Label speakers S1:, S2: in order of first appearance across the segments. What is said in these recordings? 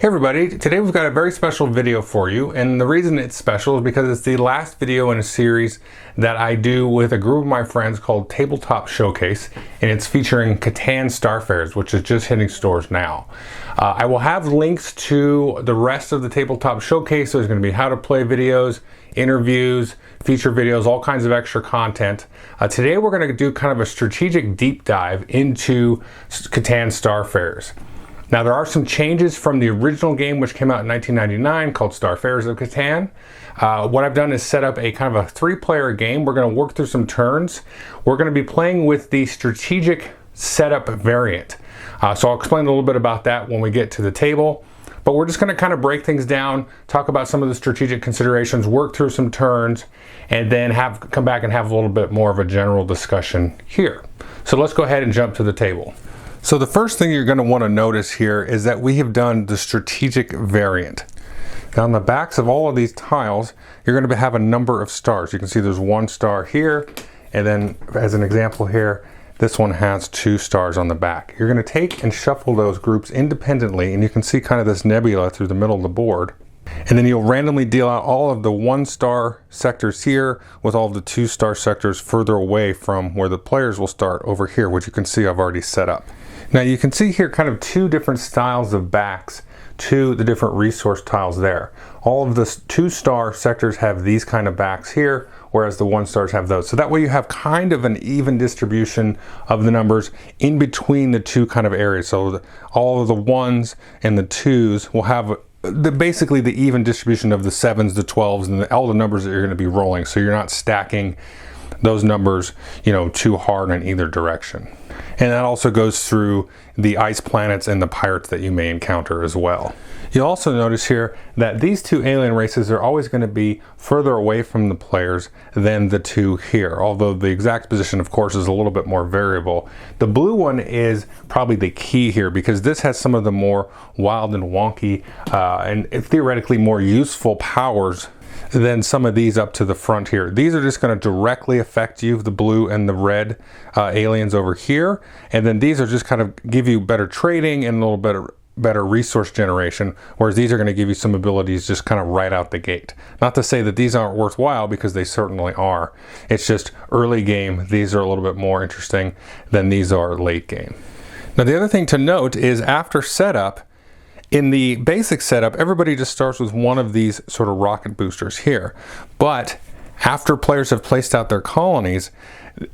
S1: Hey everybody, today we've got a very special video for you, and the reason it's special is because it's the last video in a series that I do with a group of my friends called Tabletop Showcase, and it's featuring Catan Starfarers, which is just hitting stores now. I will have links to the rest of the Tabletop Showcase. There's going to be how to play videos, interviews, feature videos, all kinds of extra content. Today we're going to do kind of a strategic deep dive into Catan Starfarers. Now there are some changes from the original game, which came out in 1999, called Starfarers of Catan. What I've done is set up a kind of a 3-player game. We're going to work through some turns. We're going to be playing with the strategic setup variant. So I'll explain a little bit about that when we get to the table. But we're just going to kind of break things down, talk about some of the strategic considerations, work through some turns, and then come back and have a little bit more of a general discussion here. So let's go ahead and jump to the table. So the first thing you're going to want to notice here is that we have done the strategic variant. Now on the backs of all of these tiles, you're going to have a number of stars. You can see there's 1 star here, and then as an example here, this one has 2 stars on the back. You're going to take and shuffle those groups independently, and you can see kind of this nebula through the middle of the board. And then you'll randomly deal out all of the 1-star sectors here with all of the 2-star sectors further away from where the players will start over here, which you can see I've already set up. Now you can see here kind of 2 different styles of backs to the different resource tiles there. All of the 2-star sectors have these kind of backs here, whereas the 1-stars have those. So that way you have kind of an even distribution of the numbers in between the 2 kind of areas. So all of the 1s and the 2s will have basically the even distribution of the 7s, the 12s, and all the numbers that you're going to be rolling. So you're not stacking those numbers, too hard in either direction. And that also goes through the ice planets and the pirates that you may encounter as well. You'll also notice here that these 2 alien races are always going to be further away from the players than the 2 here, although the exact position of course is a little bit more variable. The blue one is probably the key here because this has some of the more wild and wonky and theoretically more useful powers than some of these up to the front here. These are just going to directly affect you, the blue and the red aliens over here, and then these are just kind of give you better trading and a little better resource generation, whereas these are going to give you some abilities just kind of right out the gate. Not to say that these aren't worthwhile, because they certainly are. It's just early game, these are a little bit more interesting than these are late game. Now the other thing to note is after setup, in the basic setup, everybody just starts with one of these sort of rocket boosters here. But after players have placed out their colonies,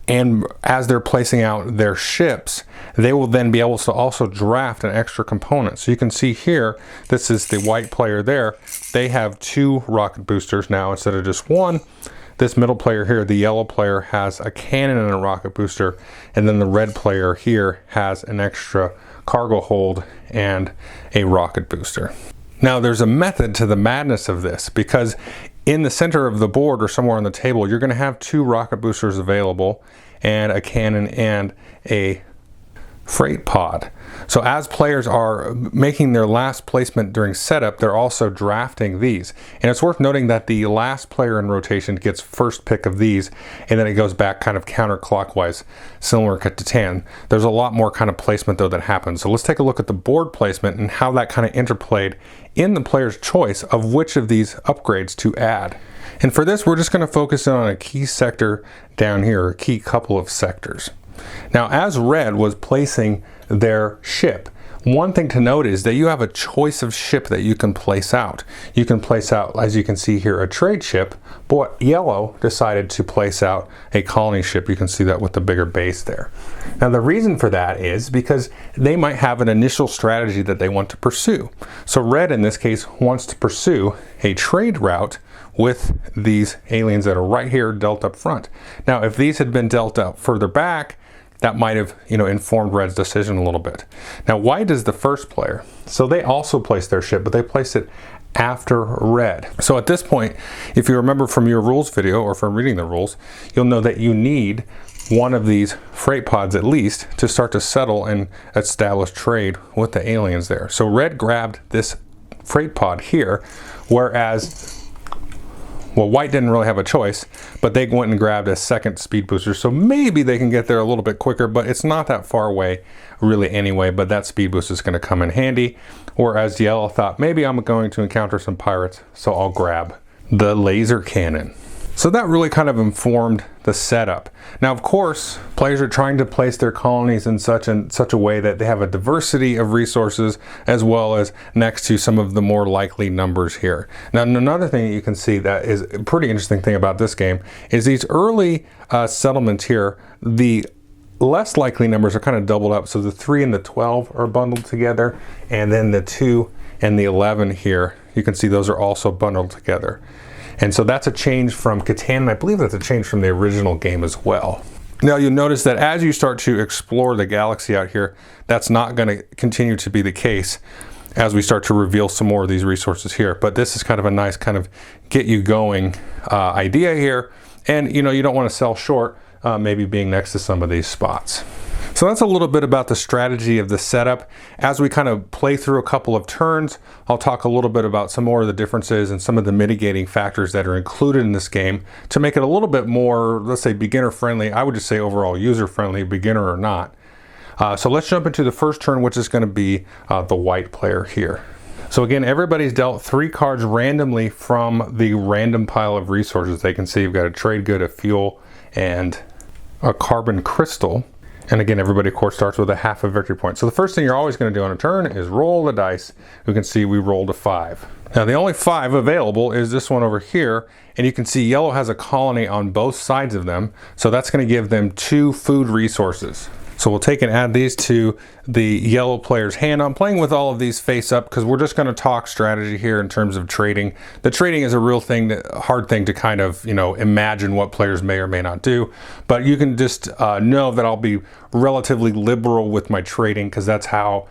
S1: and as they're placing out their ships, they will then be able to also draft an extra component. So you can see here, this is the white player there. They have 2 rocket boosters now instead of just 1. This middle player here, the yellow player, has a cannon and a rocket booster, and then the red player here has an extra cargo hold and a rocket booster. Now there's a method to the madness of this, because in the center of the board or somewhere on the table you're going to have 2 rocket boosters available and a cannon and a freight pod. So as players are making their last placement during setup, they're also drafting these. And it's worth noting that the last player in rotation gets first pick of these, and then it goes back kind of counterclockwise, similar to Catan. There's a lot more kind of placement though that happens. So let's take a look at the board placement and how that kind of interplayed in the player's choice of which of these upgrades to add. And for this, we're just going to focus in on a key sector down here, a key couple of sectors. Now, as red was placing their ship, one thing to note is that you have a choice of ship that you can place out. You can place out, as you can see here, a trade ship, but yellow decided to place out a colony ship. You can see that with the bigger base there. Now, the reason for that is because they might have an initial strategy that they want to pursue. So red, in this case, wants to pursue a trade route with these aliens that are right here dealt up front. Now, if these had been dealt out further back, that might have, informed red's decision a little bit. Now, white is the first player, so they also placed their ship, but they placed it after red. So at this point, if you remember from your rules video or from reading the rules, you'll know that you need one of these freight pods at least to start to settle and establish trade with the aliens there. So red grabbed this freight pod here, whereas Well, white didn't really have a choice, but they went and grabbed a second speed booster, so maybe they can get there a little bit quicker, but it's not that far away really anyway, but that speed boost is going to come in handy. Whereas yellow thought, maybe I'm going to encounter some pirates, so I'll grab the laser cannon. So that really kind of informed the setup. Now, of course, players are trying to place their colonies in such a way that they have a diversity of resources, as well as next to some of the more likely numbers here. Now, another thing that you can see that is a pretty interesting thing about this game is these early settlements here, the less likely numbers are kind of doubled up. So the 3 and the 12 are bundled together, and then the 2 and the 11 here, you can see those are also bundled together. And so that's a change from Catan, and I believe that's a change from the original game as well. Now you'll notice that as you start to explore the galaxy out here, that's not going to continue to be the case as we start to reveal some more of these resources here. But this is kind of a nice kind of get you going idea here. And you know, you don't want to sell short maybe being next to some of these spots. So that's a little bit about the strategy of the setup. As we kind of play through a couple of turns, I'll talk a little bit about some more of the differences and some of the mitigating factors that are included in this game to make it a little bit more, let's say, beginner friendly. I would just say overall user friendly, beginner or not. So let's jump into the first turn, which is going to be the white player here. So again, everybody's dealt 3 cards randomly from the random pile of resources. They can see you've got a trade good, a fuel, and a carbon crystal. And again, everybody of course starts with a half a victory point. So the first thing you're always going to do on a turn is roll the dice. You can see we rolled a 5. Now the only 5 available is this one over here, and you can see yellow has a colony on both sides of them. So that's going to give them 2 food resources. So we'll take and add these to the yellow player's hand. I'm playing with all of these face up because we're just going to talk strategy here in terms of trading. The trading is a real thing, hard thing to kind of, you know, imagine what players may or may not do. But you can just know that I'll be relatively liberal with my trading because that's how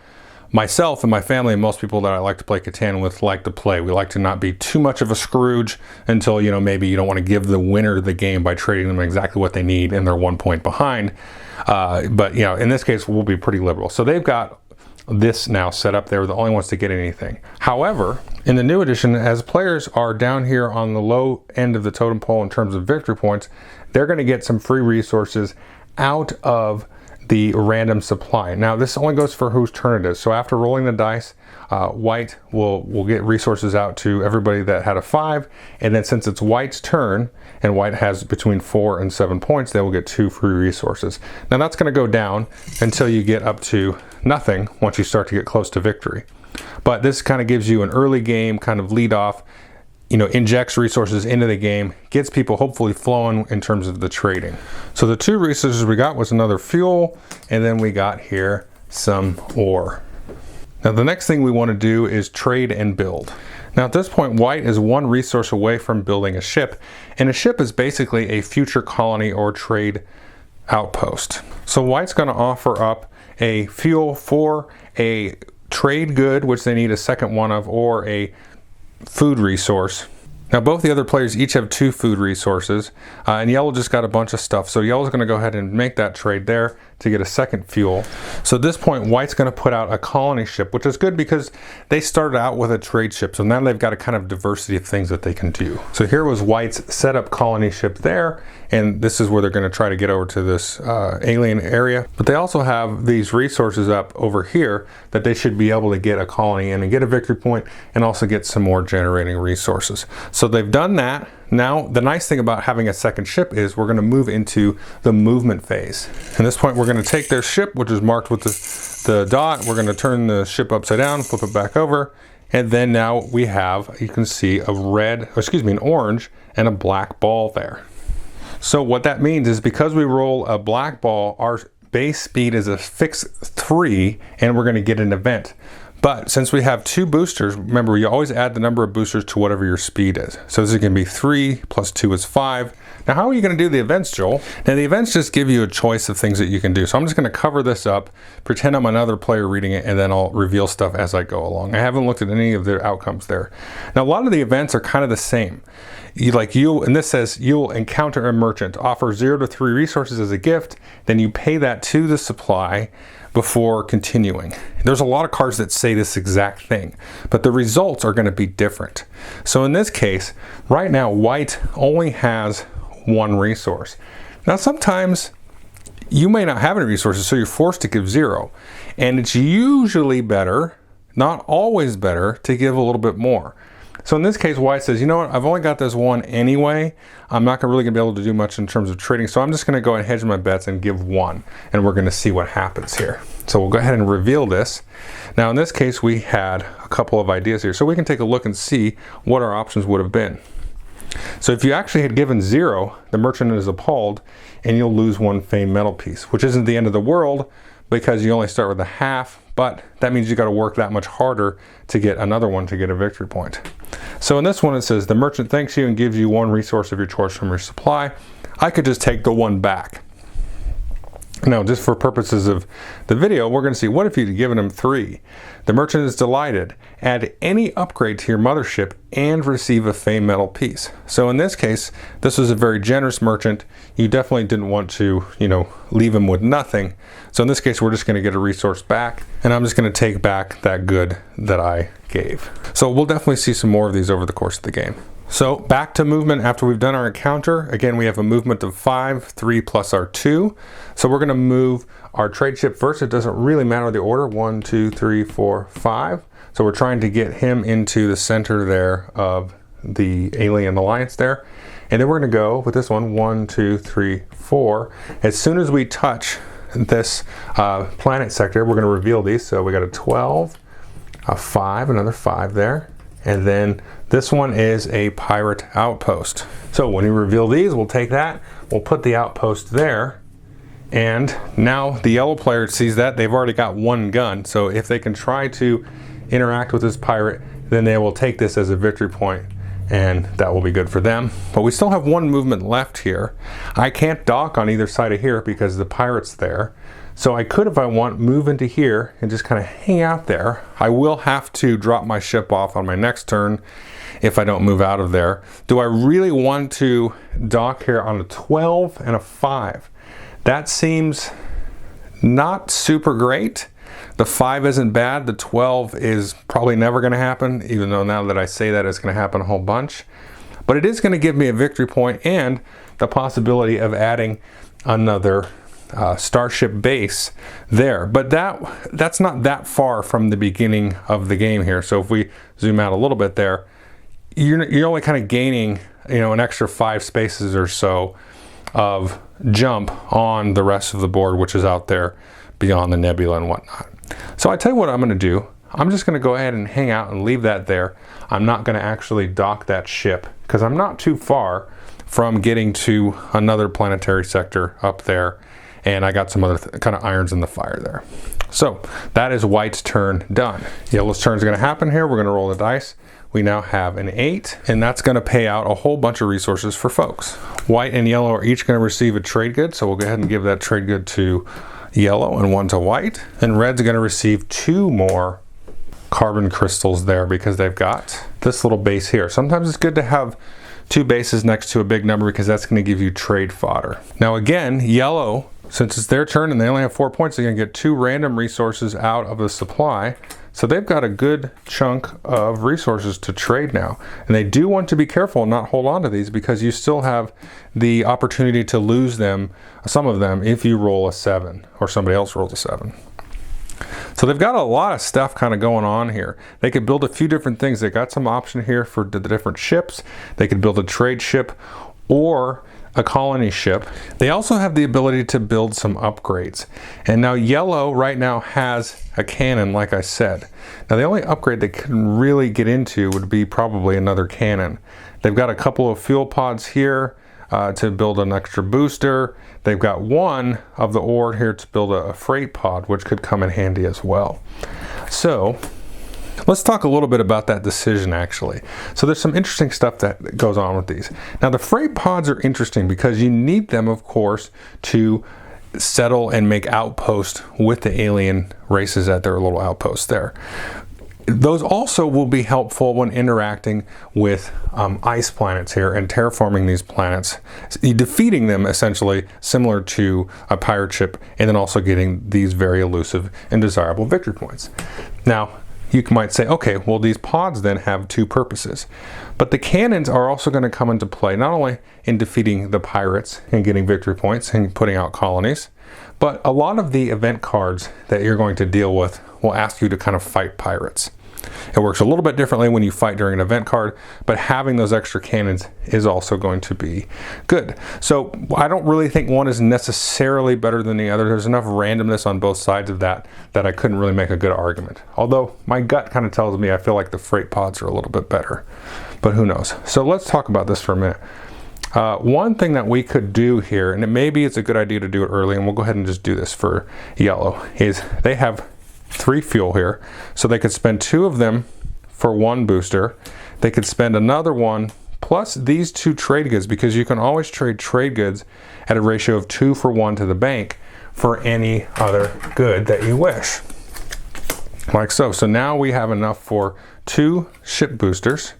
S1: myself and my family and most people that I like to play Catan with like to play. We like to not be too much of a Scrooge until, you know, maybe you don't want to give the winner the game by trading them exactly what they need and they're 1 point behind. But, you know, in this case, we'll be pretty liberal. So they've got this now set up. They're the only ones to get anything. However, in the new edition, as players are down here on the low end of the totem pole in terms of victory points, they're going to get some free resources out of the random supply. Now this only goes for whose turn it is. So after rolling the dice, white will get resources out to everybody that had a 5, and then since it's white's turn and white has between 4 and 7 points, they will get 2 free resources. Now that's going to go down until you get up to nothing once you start to get close to victory. But this kind of gives you an early game kind of lead off, you know, injects resources into the game, gets people hopefully flowing in terms of the trading. So the 2 resources we got was another fuel, and then we got here some ore. Now the next thing we want to do is trade and build. Now at this point, white is 1 resource away from building a ship, and a ship is basically a future colony or trade outpost. So white's going to offer up a fuel for a trade good, which they need a second one of, or a food resource. Now both the other players each have 2 food resources, and yellow just got a bunch of stuff. So yellow's going to go ahead and make that trade there to get a second fuel. So at this point, white's going to put out a colony ship, which is good because they started out with a trade ship. So now they've got a kind of diversity of things that they can do. So here was white's setup colony ship there, and this is where they're going to try to get over to this alien area. But they also have these resources up over here that they should be able to get a colony in and get a victory point and also get some more generating resources. So they've done that. Now, the nice thing about having a second ship is we're going to move into the movement phase. At this point, we're going to take their ship, which is marked with the dot. We're going to turn the ship upside down, flip it back over, and then now we have, you can see an orange and a black ball there. So what that means is because we roll a black ball, our base speed is a fixed 3, and we're going to get an event. But since we have 2 boosters, remember you always add the number of boosters to whatever your speed is. So this is going to be 3 plus 2 is 5. Now how are you going to do the events, Joel? Now the events just give you a choice of things that you can do. So I'm just going to cover this up, pretend I'm another player reading it, and then I'll reveal stuff as I go along. I haven't looked at any of the outcomes there. Now a lot of the events are kind of the same. And this says you'll encounter a merchant, offer 0 to 3 resources as a gift, then you pay that to the supply, before continuing. There's a lot of cards that say this exact thing, but the results are going to be different. So in this case, right now, white only has one resource. Now sometimes you may not have any resources, so you're forced to give 0. And it's usually better, not always better, to give a little bit more. So in this case, white says, you know what, I've only got this one anyway. I'm not really gonna be able to do much in terms of trading, so I'm just gonna go and hedge my bets and give 1, and we're gonna see what happens here. So we'll go ahead and reveal this. Now in this case, we had a couple of ideas here, so we can take a look and see what our options would have been. So if you actually had given 0, the merchant is appalled, and you'll lose 1 famed metal piece, which isn't the end of the world because you only start with a half, but that means you got to work that much harder to get another one to get a victory point. So in this one it says, the merchant thanks you and gives you 1 resource of your choice from your supply. I could just take the 1 back. Now, just for purposes of the video, we're going to see, what if you'd given him 3? The merchant is delighted. Add any upgrade to your mothership and receive a famed metal piece. So in this case, this was a very generous merchant. You definitely didn't want to, leave him with nothing. So in this case, we're just going to get a resource back, and I'm just going to take back that good that I gave. So we'll definitely see some more of these over the course of the game. So back to movement after we've done our encounter. Again, we have a movement of 5, 3 plus our 2. So we're going to move our trade ship first. It doesn't really matter the order, 1, 2, 3, 4, 5. So we're trying to get him into the center there of the alien alliance there. And then we're going to go with this one, 1, 2, 3, 4. As soon as we touch this planet sector, we're going to reveal these. So we got a 12, a 5, another 5 there. And then this one is a pirate outpost. So when we reveal these, we'll take that, we'll put the outpost there, and now the yellow player sees that they've already got 1 gun. So if they can try to interact with this pirate, then they will take this as a victory point, and that will be good for them. But we still have 1 movement left here. I can't dock on either side of here because the pirate's there. So I could, if I want, move into here and just kind of hang out there. I will have to drop my ship off on my next turn if I don't move out of there. Do I really want to dock here on a 12 and a 5? That seems not super great. The 5 isn't bad. The 12 is probably never going to happen, even though now that I say that, it's going to happen a whole bunch. But it is going to give me a victory point and the possibility of adding another starship base there. But that's not that far from the beginning of the game here. So if we zoom out a little bit there, you're only kind of gaining an extra 5 spaces or so of jump on the rest of the board, which is out there beyond the nebula and whatnot. So I tell you what I'm going to do. I'm just going to go ahead and hang out and leave that there. I'm not going to actually dock that ship because I'm not too far from getting to another planetary sector up there, and I got some other kind of irons in the fire there. So that is white's turn done. Yellow's turn is going to happen here. We're going to roll the dice. We now have an 8, and that's going to pay out a whole bunch of resources for folks. White and yellow are each going to receive a trade good, so we'll go ahead and give that trade good to yellow and 1 to white. And red's going to receive 2 more carbon crystals there because they've got this little base here. Sometimes it's good to have 2 bases next to a big number because that's going to give you trade fodder. Now again, yellow, since it's their turn and they only have 4 points, they're going to get 2 random resources out of the supply. So they've got a good chunk of resources to trade now. And they do want to be careful and not hold on to these because you still have the opportunity to lose them, some of them, if you roll a 7 or somebody else rolls a 7. So they've got a lot of stuff kind of going on here. They could build a few different things. They got some option here for the different ships. They could build a trade ship or a colony ship. They also have the ability to build some upgrades. And now yellow right now has a cannon, like I said. Now the only upgrade they can really get into would be probably another cannon. They've got a couple of fuel pods here to build an extra booster. They've got 1 of the ore here to build a freight pod, which could come in handy as well. So let's talk a little bit about that decision actually. So there's some interesting stuff that goes on with these. Now the freight pods are interesting because you need them, of course, to settle and make outposts with the alien races at their little outposts there. Those also will be helpful when interacting with ice planets here and terraforming these planets, defeating them essentially similar to a pirate ship, and then also getting these very elusive and desirable victory points. Now, you might say, okay, well, these pods then have two purposes. But the cannons are also going to come into play, not only in defeating the pirates and getting victory points and putting out colonies, but a lot of the event cards that you're going to deal with will ask you to kind of fight pirates. It works a little bit differently when you fight during an event card, but having those extra cannons is also going to be good. So I don't really think one is necessarily better than the other. There's enough randomness on both sides of that I couldn't really make a good argument. Although my gut kind of tells me I feel like the freight pods are a little bit better, but who knows. So let's talk about this for a minute. One thing that we could do here, and maybe it's a good idea to do it early, and we'll go ahead and just do this for yellow, is they have 3 fuel here, so they could spend 2 of them for 1 booster. They could spend another one plus these 2 trade goods, because you can always trade trade goods at a ratio of 2 for 1 to the bank for any other good that you wish, like so. So now we have enough for 2 ship boosters,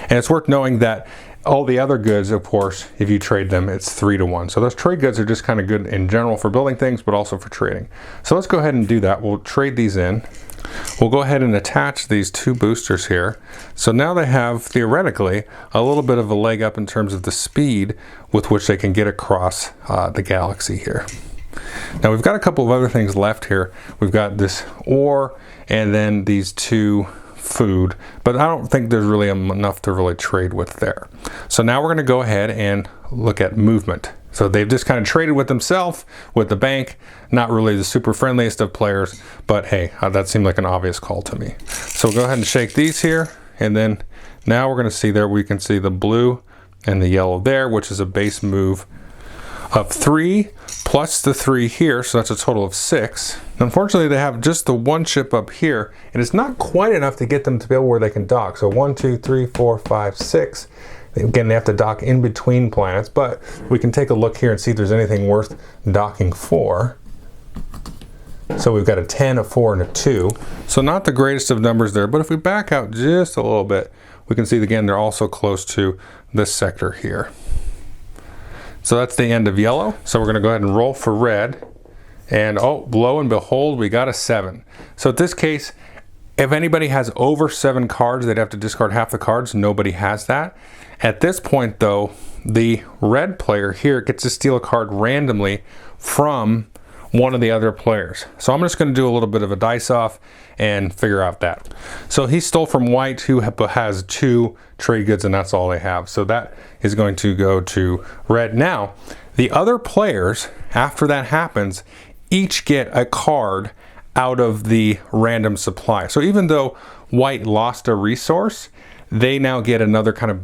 S1: and it's worth knowing that all the other goods, of course, if you trade them, it's 3 to 1. So those trade goods are just kind of good in general for building things, but also for trading. So let's go ahead and do that. We'll trade these in. We'll go ahead and attach these 2 boosters here. So now they have, theoretically, a little bit of a leg up in terms of the speed with which they can get across the galaxy here. Now we've got a couple of other things left here. We've got this ore and then these 2 food, but I don't think there's really enough to really trade with there. So now we're going to go ahead and look at movement. So they've just kind of traded with themselves, with the bank. Not really the super friendliest of players, but hey, that seemed like an obvious call to me. So we'll go ahead and shake these here, and then now we're going to see there, we can see the blue and the yellow there, which is a base move of 3 plus the 3 here, so that's a total of 6. Unfortunately, they have just the 1 ship up here, and it's not quite enough to get them to be able where they can dock. So 1, 2, 3, 4, 5, 6. Again, they have to dock in between planets, but we can take a look here and see if there's anything worth docking for. So we've got a 10, a 4, and a 2. So not the greatest of numbers there, but if we back out just a little bit, we can see again they're also close to this sector here. So that's the end of yellow. So we're going to go ahead and roll for red. And oh, lo and behold, we got a 7. So in this case, if anybody has over 7 cards, they'd have to discard half the cards. Nobody has that. At this point, though, the red player here gets to steal a card randomly from one of the other players. So I'm just going to do a little bit of a dice off and figure out that. So he stole from white, who has 2 trade goods, and that's all they have. So that is going to go to red. Now, the other players, after that happens, each get a card out of the random supply. So even though white lost a resource, they now get another kind of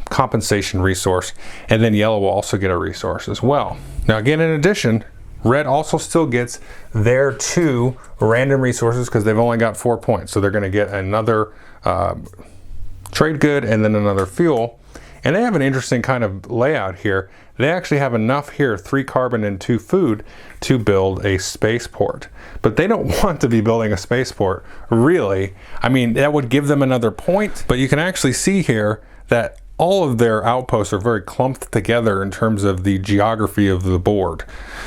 S1: compensation resource, and then yellow will also get a resource as well. Now again, in addition, red also still gets their 2 random resources because they've only got 4 points. So they're going to get another trade good and then another fuel. And they have an interesting kind of layout here. They actually have enough here, 3 carbon and 2 food, to build a spaceport. But they don't want to be building a spaceport, really. I mean, that would give them another point, but you can actually see here that all of their outposts are very clumped together in terms of the geography of the board.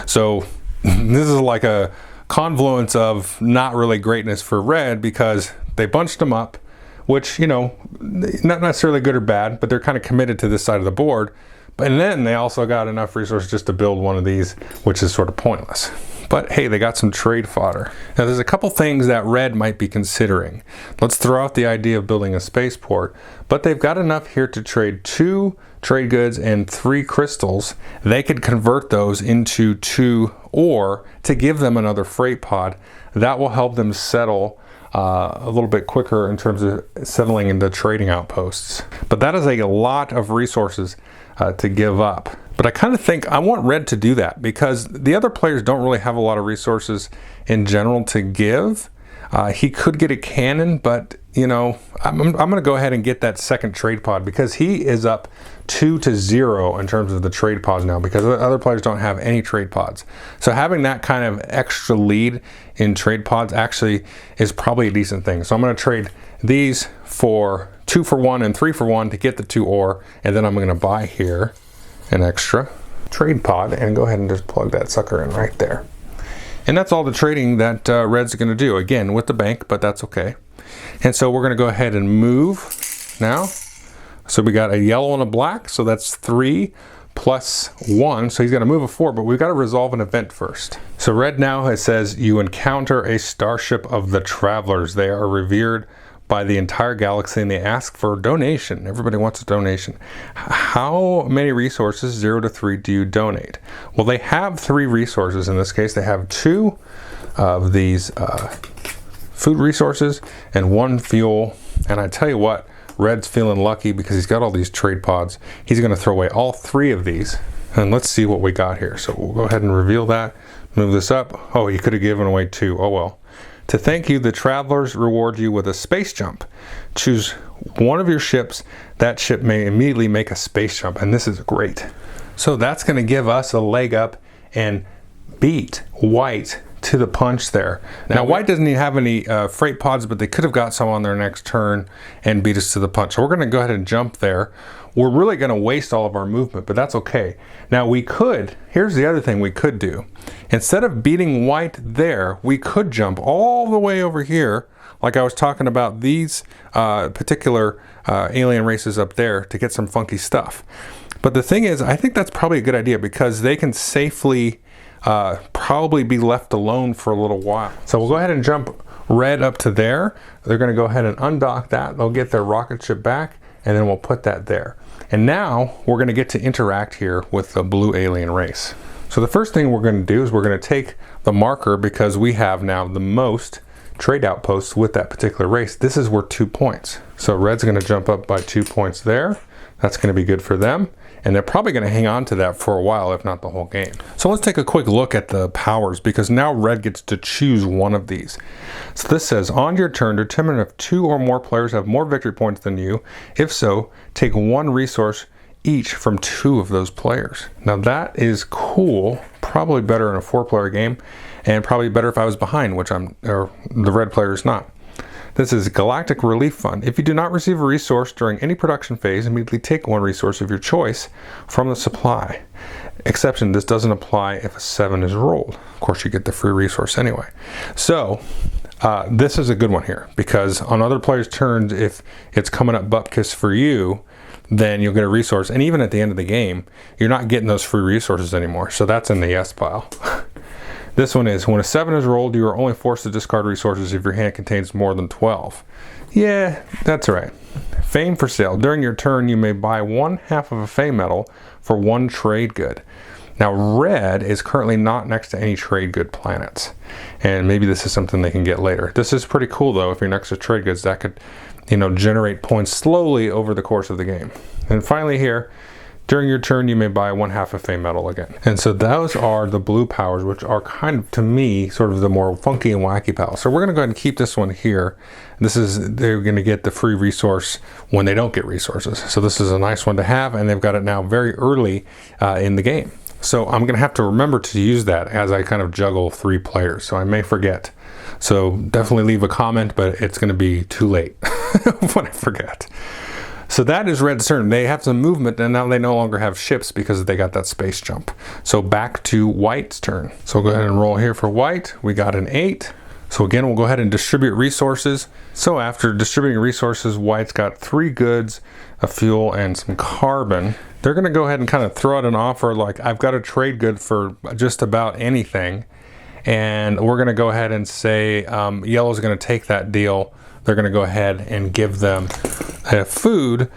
S1: So this is like a confluence of not really greatness for red, because they bunched them up, which, you know, not necessarily good or bad, but they're kind of committed to this side of the board. And then they also got enough resources just to build one of these, which is sort of pointless. But hey, they got some trade fodder. Now there's a couple things that red might be considering. Let's throw out the idea of building a spaceport, but they've got enough here to trade 2 trade goods and 3 crystals. They could convert those into 2 ore to give them another freight pod. That will help them settle a little bit quicker in terms of settling into trading outposts. But that is a lot of resources to give up. But I kind of think I want red to do that, because the other players don't really have a lot of resources in general to give. He could get a cannon, but you know, I'm going to go ahead and get that second trade pod, because he is up 2-0 in terms of the trade pods now, because the other players don't have any trade pods. So having that kind of extra lead in trade pods actually is probably a decent thing. So I'm going to trade these for 2 for 1 and 3 for 1 to get the 2 ore, and then I'm going to buy here an extra trade pod and go ahead and just plug that sucker in right there. And that's all the trading that Red's going to do, again with the bank, but that's okay. And so we're going to go ahead and move now. So we got a yellow and a black, so that's 3 plus 1, so he's going to move a 4, but we've got to resolve an event first. So Red now, it says you encounter a starship of the travelers. They are revered by the entire galaxy and they ask for a donation. Everybody wants a donation. How many resources, 0 to 3, do you donate? Well, they have 3 resources in this case. They have 2 of these food resources and 1 fuel. And I tell you what, Red's feeling lucky because he's got all these trade pods. He's going to throw away all 3 of these. And let's see what we got here. So we'll go ahead and reveal that. Move this up. Oh, he could have given away 2. Oh well. To thank you, the travelers reward you with a space jump. Choose one of your ships. That ship may immediately make a space jump, and this is great. So that's going to give us a leg up and beat White to the punch there. Now White doesn't even have any freight pods, but they could have got some on their next turn and beat us to the punch. So we're going to go ahead and jump there. We're really going to waste all of our movement, but that's okay. Now we could, here's the other thing we could do. Instead of beating White there, we could jump all the way over here, like I was talking about these particular alien races up there to get some funky stuff. But the thing is, I think that's probably a good idea because they can safely probably be left alone for a little while. So we'll go ahead and jump Red up to there. They're going to go ahead and undock that. They'll get their rocket ship back, and then we'll put that there. And now we're going to get to interact here with the blue alien race. So the first thing we're going to do is we're going to take the marker because we have now the most trade outposts with that particular race. This is worth 2 points. So Red's going to jump up by 2 points there. That's going to be good for them. And they're probably going to hang on to that for a while, if not the whole game. So let's take a quick look at the powers because now Red gets to choose one of these. So this says, on your turn, determine if 2 or more players have more victory points than you. If so, take 1 resource each from 2 of those players. Now that is cool. Probably better in a 4-player game, and probably better if I was behind, which the Red player is not. This is Galactic Relief Fund. If you do not receive a resource during any production phase, immediately take 1 resource of your choice from the supply. Exception, this doesn't apply if a 7 is rolled. Of course, you get the free resource anyway. So this is a good one here because on other players' turns, if it's coming up bupkis for you, then you'll get a resource. And even at the end of the game, you're not getting those free resources anymore. So that's in the yes pile. This one is, when a 7 is rolled, you are only forced to discard resources if your hand contains more than 12. Yeah, that's right. Fame for sale. During your turn, you may buy 1/2 of a fame medal for 1 trade good. Now, Red is currently not next to any trade good planets. And maybe this is something they can get later. This is pretty cool, though. If you're next to trade goods, that could, generate points slowly over the course of the game. And finally here, during your turn, you may buy 1/2 a fame medal again. And so those are the blue powers, which are kind of, to me, sort of the more funky and wacky powers. So we're going to go ahead and keep this one here. They're going to get the free resource when they don't get resources. So this is a nice one to have, and they've got it now very early in the game. So I'm going to have to remember to use that as I kind of juggle 3 players. So I may forget. So definitely leave a comment, but it's going to be too late when I forget. So that is Red's turn. They have some movement, and now they no longer have ships because they got that space jump. So back to White's turn. So we'll go ahead and roll here for White. We got an 8. So again, we'll go ahead and distribute resources. So after distributing resources, White's got 3 goods, a fuel, and some carbon. They're going to go ahead and kind of throw out an offer like, I've got a trade good for just about anything. And we're going to go ahead and say Yellow's going to take that deal. They're going to go ahead and give them food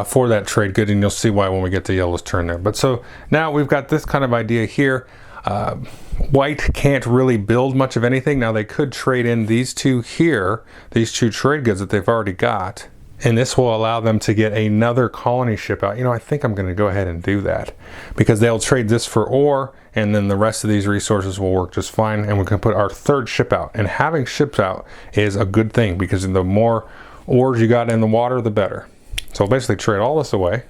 S1: for that trade good, and you'll see why when we get to Yellow's turn there. But so now we've got this kind of idea here. White can't really build much of anything. Now they could trade in these 2 here, these 2 trade goods that they've already got, and this will allow them to get another colony ship out. I think I'm going to go ahead and do that because they'll trade this for ore, and then the rest of these resources will work just fine, and we can put our 3rd ship out. And having ships out is a good thing because the more ores you got in the water, the better. So we'll basically trade all this away.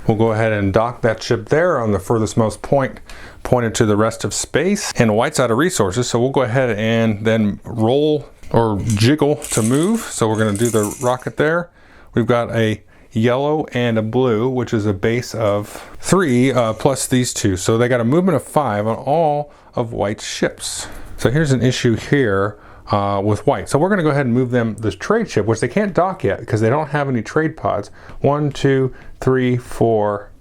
S1: We'll go ahead and dock that ship there on the furthest most point, pointed to the rest of space. And White's out of resources, so we'll go ahead and then roll or jiggle to move. So we're going to do the rocket there. We've got a yellow and a blue, which is a base of 3 plus these 2. So they got a movement of 5 on all of white's ships. So here's an issue here with white. So we're going to go ahead and move them this trade ship, which they can't dock yet because they don't have any trade pods. 1, 2, 3, 4.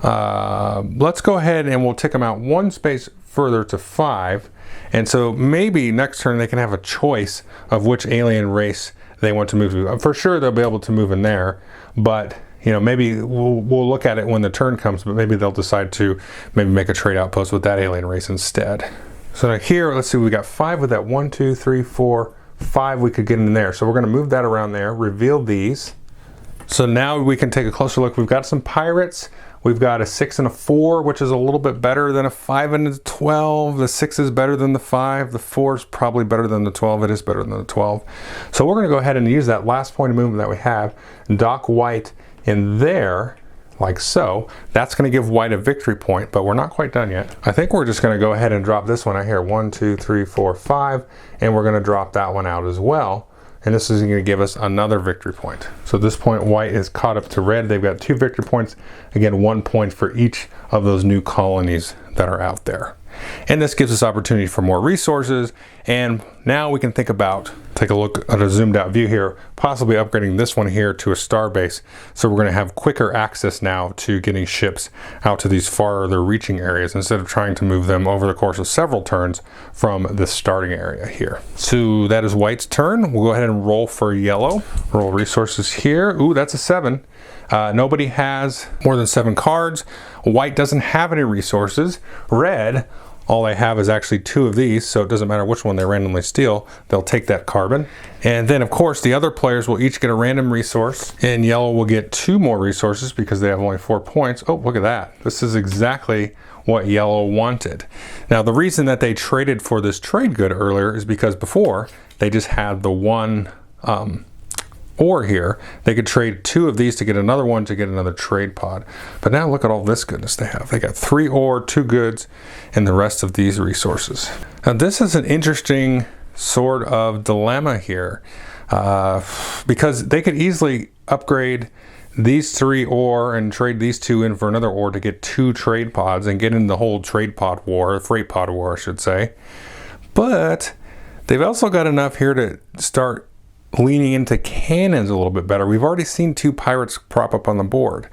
S1: Let's go ahead and we'll tick them out 1 space further to 5. And so maybe next turn they can have a choice of which alien race they want to move to. For sure they'll be able to move in there, but you know, maybe we'll look at it when the turn comes, but maybe they'll decide to maybe make a trade outpost with that alien race instead. So now here, let's see, we got 5 with that 1, 2, 3, 4, 5 we could get in there. So we're going to move that around there, reveal these. So now we can take a closer look. We've got some pirates. We've got a 6 and a 4, which is a little bit better than a 5 and a 12. The 6 is better than the 5. The 4 is probably better than the 12. It is better than the 12. So we're going to go ahead and use that last point of movement that we have, dock white in there, like so. That's going to give white a victory point, but we're not quite done yet. I think we're just going to go ahead and drop this one out here. 1, 2, 3, 4, 5, and we're going to drop that one out as well. And this is going to give us another victory point. So at this point, white is caught up to red. They've got 2 victory points. Again, 1 point for each of those new colonies that are out there. And this gives us opportunity for more resources. And now we can think about, take a look at a zoomed out view here, possibly upgrading this one here to a star base. So we're going to have quicker access now to getting ships out to these farther reaching areas instead of trying to move them over the course of several turns from the starting area here. So that is white's turn. We'll go ahead and roll for yellow. Roll resources here. Ooh, that's a 7. Nobody has more than 7 cards. White doesn't have any resources. Red, all they have is actually 2 of these, so it doesn't matter which one they randomly steal, they'll take that carbon. And then of course the other players will each get a random resource, and yellow will get 2 more resources because they have only 4 points. Oh, look at that. This is exactly what yellow wanted. Now the reason that they traded for this trade good earlier is because before they just had the one ore here. They could trade 2 of these to get another one to get another trade pod. But now look at all this goodness they have. They got 3 ore, 2 goods, and the rest of these resources. Now this is an interesting sort of dilemma here because they could easily upgrade these 3 ore and trade these 2 in for another ore to get 2 trade pods and get in the whole trade pod war, freight pod war I should say. But they've also got enough here to start leaning into cannons a little bit better. We've already seen 2 pirates prop up on the board.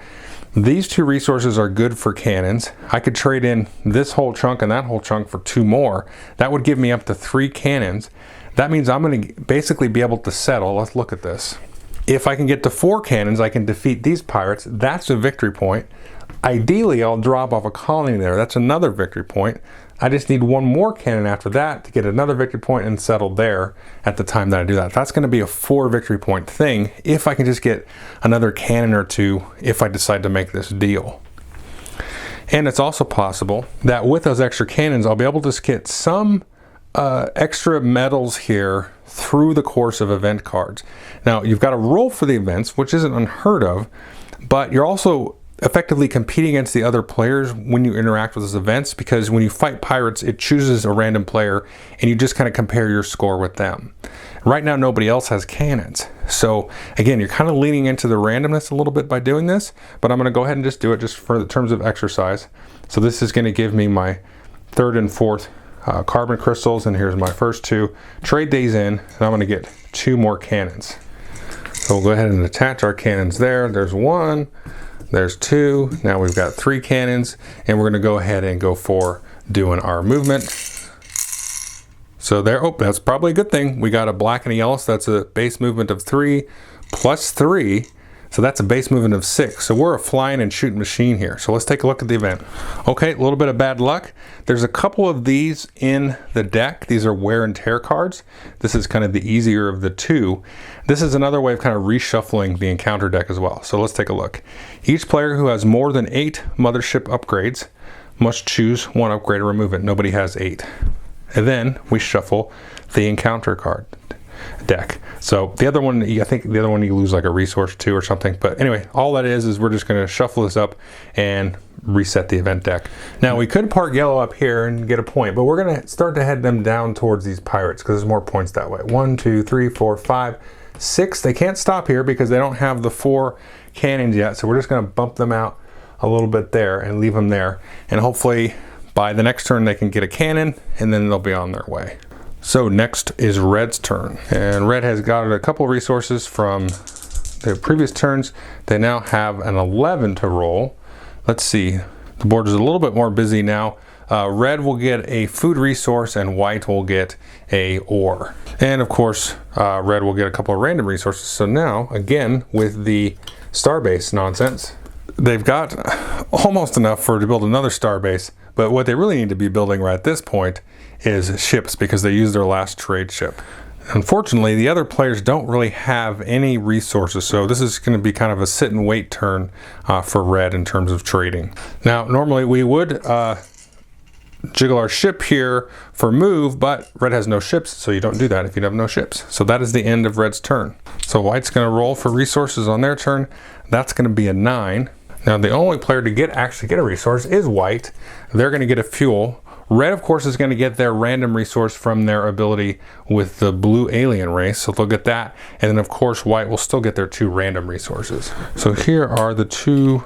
S1: These 2 resources are good for cannons. I could trade in this whole chunk and that whole chunk for 2 more. That would give me up to 3 cannons. That means I'm going to basically be able to settle. Let's look at this. If I can get to 4 cannons, I can defeat these pirates. That's a victory point. Ideally, I'll drop off a colony there. That's another victory point. I just need 1 more cannon after that to get another victory point and settle there at the time that I do that. That's going to be a 4 victory point thing if I can just get another cannon or 2 if I decide to make this deal. And it's also possible that with those extra cannons, I'll be able to get some extra medals here through the course of event cards. Now, you've got to roll for the events, which isn't unheard of, but you're also effectively competing against the other players when you interact with those events, because when you fight pirates, it chooses a random player and you just kind of compare your score with them. Right now, nobody else has cannons. So again, you're kind of leaning into the randomness a little bit by doing this, but I'm going to go ahead and just do it just for the terms of exercise. So this is going to give me my 3rd and 4th carbon crystals, and here's my first 2. Trade these in, and I'm going to get 2 more cannons. So we'll go ahead and attach our cannons there. There's 1. There's 2. Now we've got 3 cannons, and we're going to go ahead and go for doing our movement. So there, oh, that's probably a good thing. We got a black and a yellow, so that's a base movement of 3 plus 3. So that's a base movement of 6. So we're a flying and shooting machine here. So let's take a look at the event. Okay, a little bit of bad luck. There's a couple of these in the deck. These are wear and tear cards. This is kind of the easier of the 2. This is another way of kind of reshuffling the encounter deck as well. So let's take a look. Each player who has more than 8 mothership upgrades must choose 1 upgrade or remove it. Nobody has 8. And then we shuffle the encounter card. deck. So the other one, I think the other one you lose like a resource too or something. But anyway, all that is we're just going to shuffle this up and reset the event deck. Now we could park yellow up here and get a point, but we're going to start to head them down towards these pirates because there's more points that way. 1, 2, 3, 4, 5, 6. They can't stop here because they don't have the 4 cannons yet. So we're just going to bump them out a little bit there and leave them there. And hopefully by the next turn they can get a cannon and then they'll be on their way. So next is Red's turn. And Red has got a couple of resources from the previous turns. They now have an 11 to roll. Let's see, the board is a little bit more busy now. Red will get a food resource and white will get a ore. And of course, red will get a couple of random resources. So now, again, with the starbase nonsense, they've got almost enough to build another starbase. But what they really need to be building right at this point is ships because they used their last trade ship. Unfortunately, the other players don't really have any resources, so this is going to be kind of a sit and wait turn for red in terms of trading. Now, normally we would jiggle our ship here for move, but red has no ships, so you don't do that if you have no ships. So that is the end of red's turn. So white's going to roll for resources on their turn. That's going to be a 9. Now, the only player to actually get a resource is white. They're going to get a fuel. Red, of course, is going to get their random resource from their ability with the blue alien race, so they'll get that. And then, of course, white will still get their 2 random resources. So here are the 2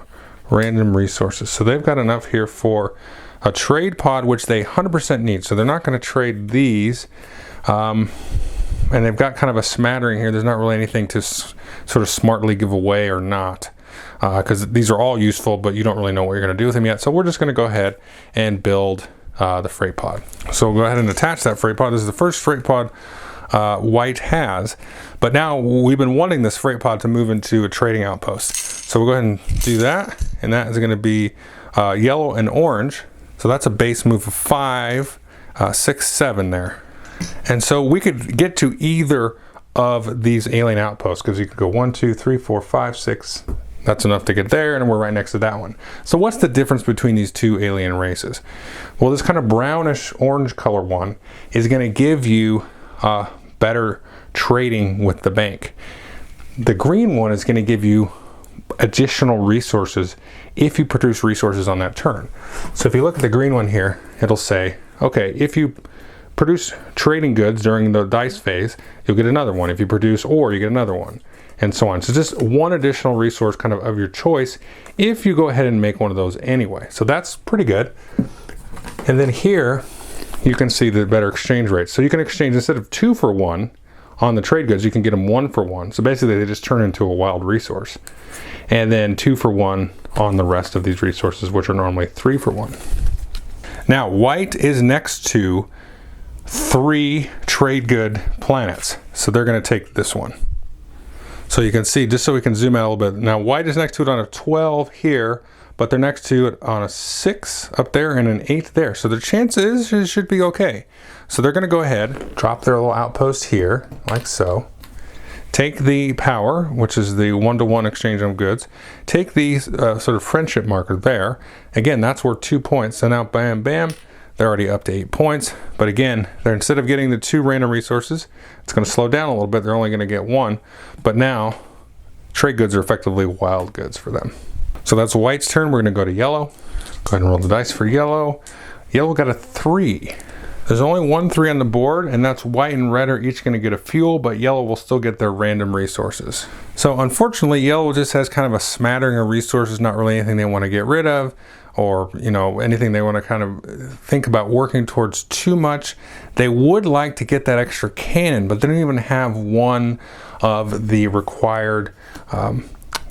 S1: random resources. So they've got enough here for a trade pod, which they 100% need. So they're not going to trade these. And they've got kind of a smattering here. There's not really anything to sort of smartly give away or not. Because these are all useful, but you don't really know what you're going to do with them yet. So we're just going to go ahead and build the freight pod. So we'll go ahead and attach that freight pod. This is the first freight pod white has, but now we've been wanting this freight pod to move into a trading outpost. So we'll go ahead and do that, and that is going to be yellow and orange. So that's a base move of 5, 6, 7 there. And so we could get to either of these alien outposts because you could go 1, 2, 3, 4, 5, 6. That's enough to get there, and we're right next to that one. So what's the difference between these 2 alien races? Well, this kind of brownish orange color one is going to give you better trading with the bank. The green one is going to give you additional resources if you produce resources on that turn. So if you look at the green one here, it'll say, okay, if you produce trading goods during the dice phase, you'll get another one. If you produce ore, you get another one, and so on. So just one additional resource kind of your choice if you go ahead and make one of those anyway. So that's pretty good. And then here you can see the better exchange rate. So you can exchange, instead of 2 for 1 on the trade goods, you can get them 1 for 1. So basically they just turn into a wild resource. And then 2 for 1 on the rest of these resources, which are normally 3 for 1. Now white is next to 3 trade good planets. So they're going to take this one. So you can see, just so we can zoom out a little bit. Now white is next to it on a 12 here, but they're next to it on a 6 up there and an 8 there. So the chances should be okay. So they're going to go ahead, drop their little outpost here, like so. Take the power, which is the 1-to-1 exchange of goods. Take the sort of friendship marker there. Again, that's worth 2 points. So now bam, bam, they're already up to 8 points. But again, they're, instead of getting the 2 random resources, it's going to slow down a little bit. They're only going to get 1. But now, trade goods are effectively wild goods for them. So that's white's turn. We're going to go to yellow. Go ahead and roll the dice for yellow. Yellow got a 3. There's only 1 3 on the board, and that's white and red are each going to get a fuel, but yellow will still get their random resources. So unfortunately, yellow just has kind of a smattering of resources, not really anything they want to get rid of, or anything they want to kind of think about working towards too much. They would like to get that extra cannon, but they don't even have one of the required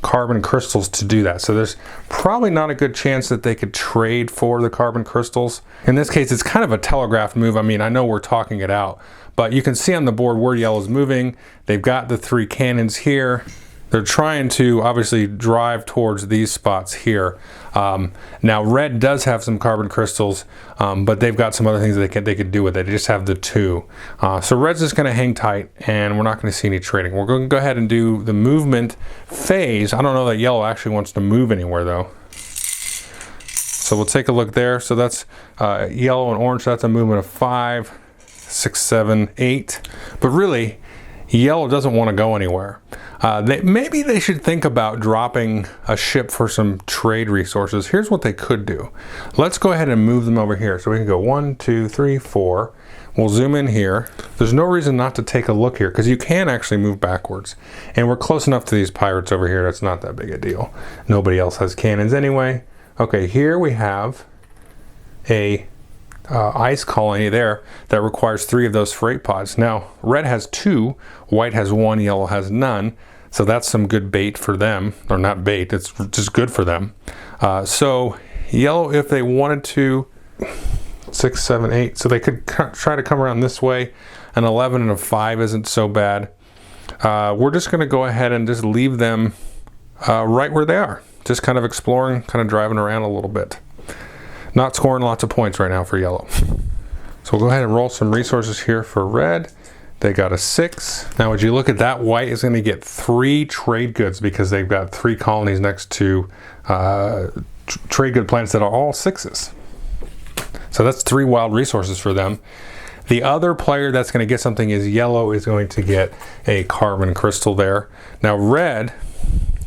S1: carbon crystals to do that. So there's probably not a good chance that they could trade for the carbon crystals. In this case, it's kind of a telegraphed move. I mean, I know we're talking it out, but you can see on the board where yellow's moving. They've got the 3 cannons here. They're trying to obviously drive towards these spots here. Now red does have some carbon crystals, but they've got some other things that they could do with it. They just have the 2. So red's just going to hang tight, and we're not going to see any trading. We're going to go ahead and do the movement phase. I don't know that yellow actually wants to move anywhere though. So we'll take a look there. So that's yellow and orange. So that's a movement of 5, 6, 7, 8. But really, Yellow doesn't want to go anywhere. Maybe they should think about dropping a ship for some trade resources. Here's what they could do. Let's go ahead and move them over here. So we can go 1, 2, 3, 4. We'll zoom in here. There's no reason not to take a look here because you can actually move backwards. And we're close enough to these pirates over here. That's not that big a deal. Nobody else has cannons anyway. Okay, here we have a ice colony there that requires 3 of those freight pods. Now, red has 2, white has 1, yellow has none. So that's some good bait for them. Or not bait, it's just good for them. So yellow, if they wanted to, 6, 7, 8. So they could try to come around this way. An 11 and a 5 isn't so bad. We're just going to go ahead and just leave them right where they are. Just kind of exploring, kind of driving around a little bit. Not scoring lots of points right now for yellow. So we'll go ahead and roll some resources here for red. They got a 6. Now, would you look at that? White is going to get 3 trade goods because they've got 3 colonies next to trade good planets that are all 6s. So that's 3 wild resources for them. The other player that's going to get something is yellow is going to get a carbon crystal there. Now red,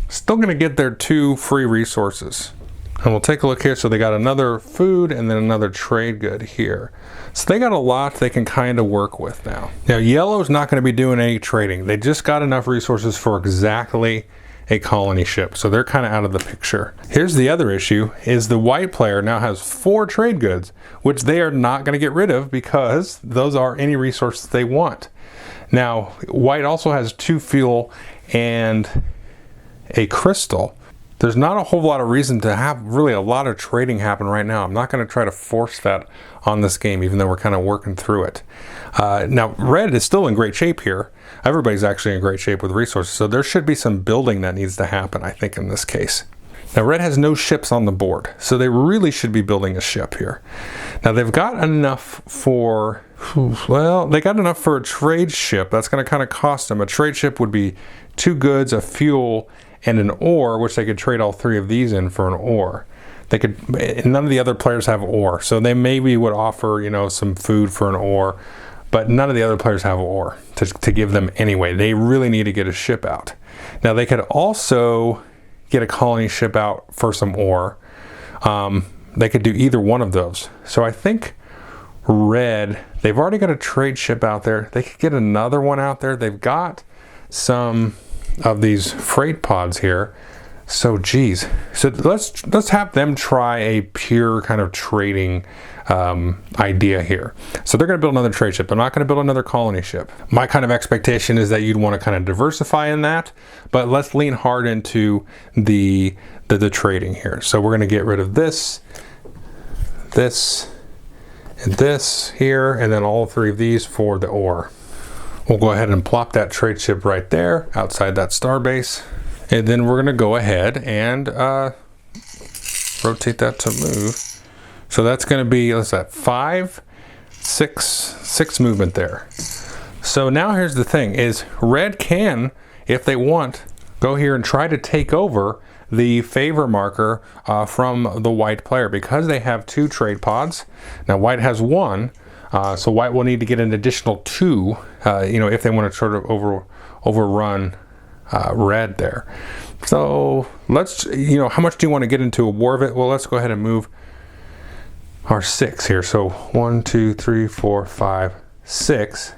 S1: still going to get their 2 free resources. And we'll take a look here. So they got another food and then another trade good here. So they got a lot they can kind of work with now. Now yellow's not going to be doing any trading. They just got enough resources for exactly a colony ship. So they're kind of out of the picture. Here's the other issue is the white player now has 4 trade goods, which they are not going to get rid of because those are any resources they want. Now, white also has 2 fuel and a crystal. There's not a whole lot of reason to have really a lot of trading happen right now. I'm not going to try to force that on this game, even though we're kind of working through it. Now, red is still in great shape here. Everybody's actually in great shape with resources, so there should be some building that needs to happen, I think, in this case. Now, red has no ships on the board, so they really should be building a ship here. Now, they've got enough for, well, they got enough for a trade ship. That's going to kind of cost them. A trade ship would be 2 goods, a fuel, and an ore, which they could trade all 3 of these in for an ore. They could, none of the other players have ore, so they maybe would offer, you know, some food for an ore, but none of the other players have ore to give them anyway. They really need to get a ship out. Now they could also get a colony ship out for some ore. They could do either one of those. So I think red, they've already got a trade ship out there. They could get another one out there. They've got some of these freight pods here. So geez, so let's have them try a pure kind of trading idea here. So they're going to build another trade ship. They're not going to build another colony ship. My kind of expectation is that you'd want to kind of diversify in that, but let's lean hard into the trading here. So we're going to get rid of this, and this here, and then all 3 of these for the ore. We'll go ahead and plop that trade ship right there outside that star base. And then we're going to go ahead and rotate that to move. So that's going to be, what's that, 5, 6 movement there. So now here's the thing, is red can, if they want, go here and try to take over the favor marker from the white player because they have 2 trade pods. Now white has 1, so white will need to get an additional 2, if they want to sort of overrun red there. So let's, how much do you want to get into a war of it? Well, let's go ahead and move our 6 here. So 1, 2, 3, 4, 5, 6.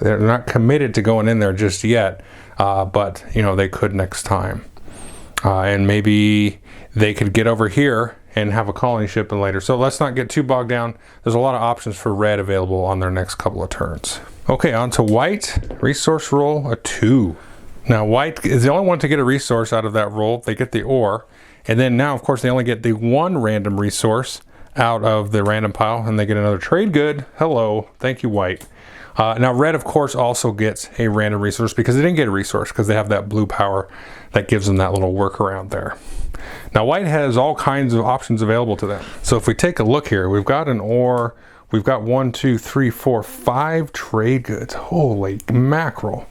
S1: They're not committed to going in there just yet, but they could next time. And maybe they could get over here and have a colony ship in later. So let's not get too bogged down. There's a lot of options for red available on their next couple of turns. Okay, on to white. Resource roll, a 2. Now white is the only one to get a resource out of that roll. They get the ore. And then now, of course, they only get the 1 random resource out of the random pile, and they get another trade good. Hello, thank you, white. Now red, of course, also gets a random resource because they didn't get a resource because they have that blue power that gives them that little workaround there. Now white has all kinds of options available to them. So if we take a look here, we've got an ore, we've got 1, 2, 3, 4, 5 trade goods. Holy mackerel.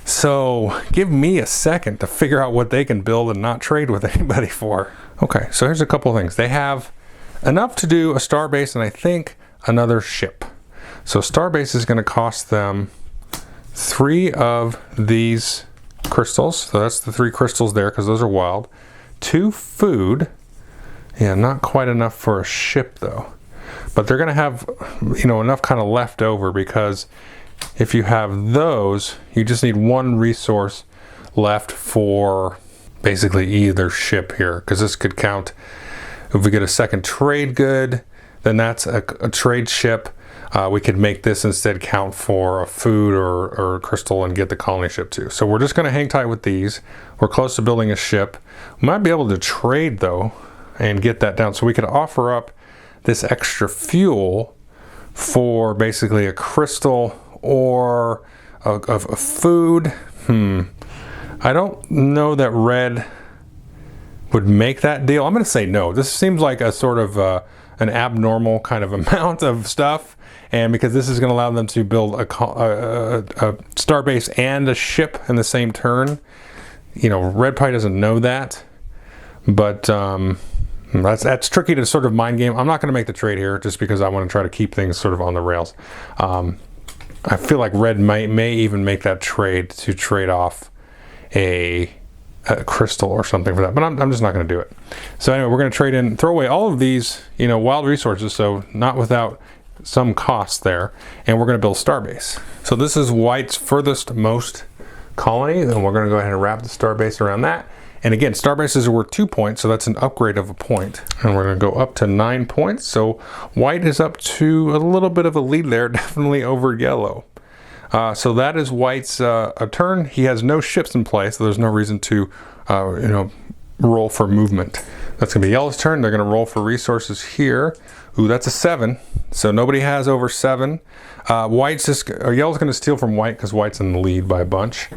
S1: So give me a second to figure out what they can build and not trade with anybody for. Okay, so here's a couple of things. They have enough to do a star base and I think another ship. So star base is going to cost them 3 of these crystals. So that's the 3 crystals there because those are wild. 2 food. Yeah, not quite enough for a ship though. But they're going to have, you know, enough kind of left over, because if you have those, you just need 1 resource left for basically either ship here, because this could count. If we get a second trade good, then that's a trade ship. We could make this instead count for a food or a crystal and get the colony ship too. So we're just going to hang tight with these. We're close to building a ship. We might be able to trade though and get that down. So we could offer up this extra fuel for basically a crystal or a food. I don't know that red would make that deal. I'm going to say no. This seems like a sort of an abnormal kind of amount of stuff, and because this is going to allow them to build a starbase and a ship in the same turn. You know, red probably doesn't know that, but that's tricky to sort of mind game. I'm not going to make the trade here just because I want to try to keep things sort of on the rails. I feel like red may even make that trade to trade off a crystal or something for that, but I'm just not going to do it. So anyway, we're going to trade in, throw away all of these, you know, wild resources, so not without some cost there, and we're going to build starbase. So this is white's furthest most colony, and we're going to go ahead and wrap the starbase around that. And again, starbases are worth 2 points, so that's an upgrade of a point. And we're going to go up to 9 points. So white is up to a little bit of a lead there, definitely over yellow. So that is white's a turn. He has no ships in play, so there's no reason to, you know, roll for movement. That's going to be yellow's turn. They're going to roll for resources here. Ooh, that's a 7. So nobody has over 7. Yellow's going to steal from white because white's in the lead by a bunch.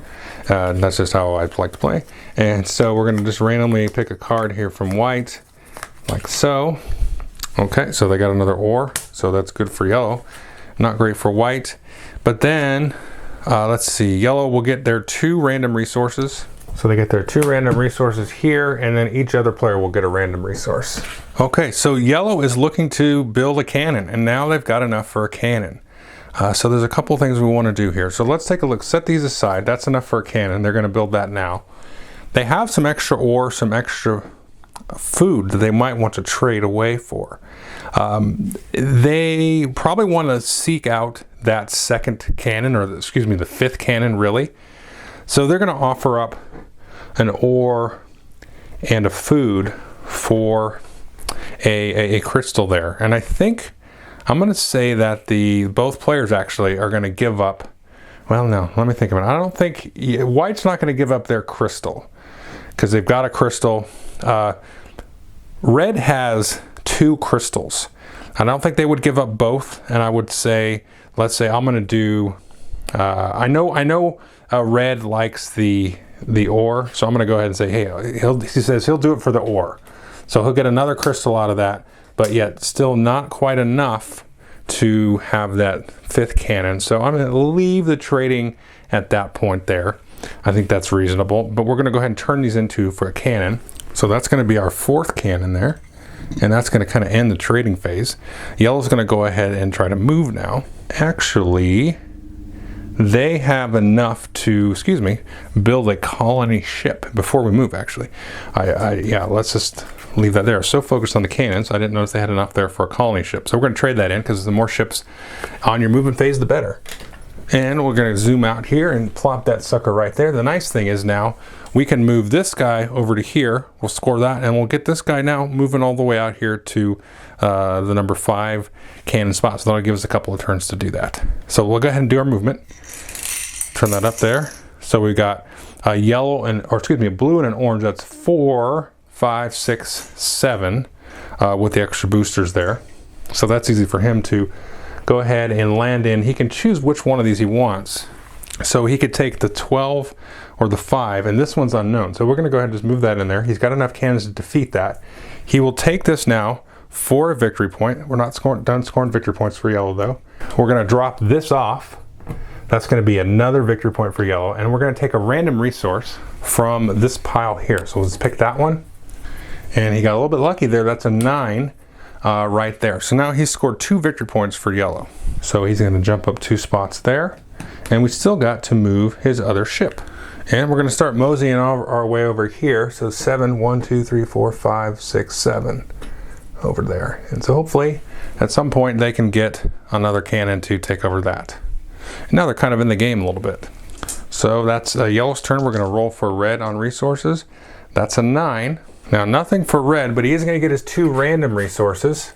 S1: That's just how I like to play. And so we're going to just randomly pick a card here from white, like so. Okay, so they got another ore, so that's good for yellow. Not great for white. But then, let's see, yellow will get their 2 random resources. So they get their 2 random resources here, and then each other player will get a random resource. Okay, so yellow is looking to build a cannon, and now they've got enough for a cannon. So there's a couple things we want to do here. So let's take a look. Set these aside. That's enough for a cannon. They're going to build that now. They have some extra ore, some extra food that they might want to trade away for. They probably want to seek out that second cannon, or the 5th cannon really. So they're going to offer up an ore and a food for a crystal there. And I think I'm going to say that both players actually are going to give up. Well, no, let me think about it. I don't think white's not going to give up their crystal because they've got a crystal. Red has 2 crystals. I don't think they would give up both. And I would say, let's say I'm going to do. I know red likes the ore, so I'm going to go ahead and say, hey, he says he'll do it for the ore. So he'll get another crystal out of that, but yet still not quite enough to have that 5th cannon. So I'm going to leave the trading at that point there. I think that's reasonable, but we're going to go ahead and turn these into for a cannon. So that's going to be our 4th cannon there, and that's going to kind of end the trading phase. Yellow's going to go ahead and try to move now. Actually, they have enough to, build a colony ship before we move, actually. Yeah, let's just leave that there. So focused on the cannons, I didn't notice they had enough there for a colony ship. So we're going to trade that in because the more ships on your movement phase, the better. And we're going to zoom out here and plop that sucker right there. The nice thing is now we can move this guy over to here. We'll score that, and we'll get this guy now moving all the way out here to the number 5 cannon spot. So that'll give us a couple of turns to do that. So we'll go ahead and do our movement. Turn that up there. So we got a yellow a blue and an orange. That's 4, 5, 6, 7 with the extra boosters there. So that's easy for him to go ahead and land in. He can choose which one of these he wants. So he could take the 12 or the 5, and this one's unknown. So we're going to go ahead and just move that in there. He's got enough cannons to defeat that. He will take this now for a victory point. We're not done scoring victory points for yellow though. We're going to drop this off. That's going to be another victory point for yellow, and we're going to take a random resource from this pile here. So let's pick that one. And he got a little bit lucky there. That's a 9. right there. So now he's scored 2 victory points for yellow. So he's going to jump up 2 spots there. And we still got to move his other ship. And we're going to start moseying our way over here. So 7, 1, 2, 3, 4, 5, 6, 7 over there. And so hopefully at some point they can get another cannon to take over that. And now they're kind of in the game a little bit. So that's yellow's turn. We're going to roll for red on resources. That's a 9. Now nothing for red, but he is going to get his 2 random resources,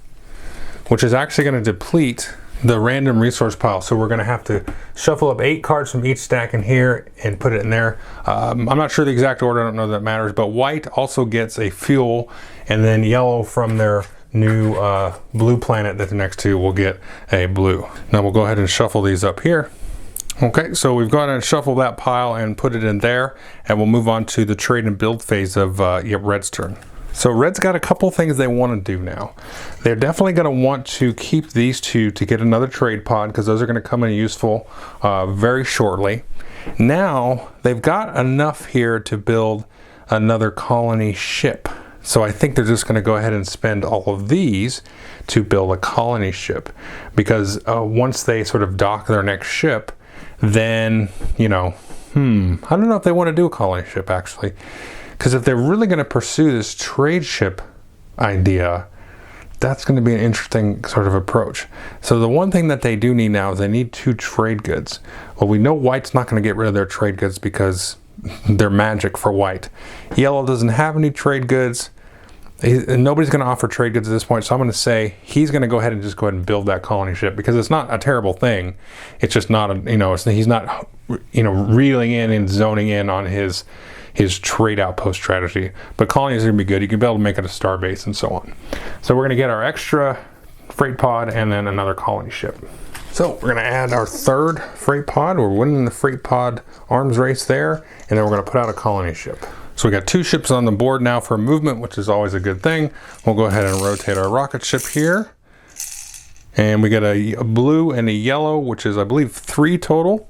S1: which is actually going to deplete the random resource pile. So we're going to have to shuffle up 8 cards from each stack in here and put it in there. I'm not sure the exact order, I don't know that matters, but white also gets a fuel, and then yellow from their new blue planet that they're next to will get a blue. Now we'll go ahead and shuffle these up here. Okay, so we've gone and shuffled that pile and put it in there, and we'll move on to the trade and build phase of red's turn. So red's got a couple things they want to do now. They're definitely going to want to keep these 2 to get another trade pod, because those are going to come in useful very shortly. Now they've got enough here to build another colony ship. So I think they're just going to go ahead and spend all of these to build a colony ship, because once they sort of dock their next ship, then, you know, I don't know if they want to do a colony ship actually. Because if they're really going to pursue this trade ship idea, that's going to be an interesting sort of approach. So the one thing that they do need now is they need 2 trade goods. Well, we know white's not going to get rid of their trade goods because they're magic for white. Yellow doesn't have any trade goods. Nobody's going to offer trade goods at this point, so I'm going to say he's going to go ahead and build that colony ship, because it's not a terrible thing. It's just not he's not reeling in and zoning in on his trade outpost strategy. But colonies are going to be good. You can be able to make it a star base and so on. So we're going to get our extra freight pod and then another colony ship. So we're going to add our 3rd freight pod. We're winning the freight pod arms race there, and then we're going to put out a colony ship. So we got 2 ships on the board now for movement, which is always a good thing. We'll go ahead and rotate our rocket ship here. And we get a blue and a yellow, which is, I believe, 3 total.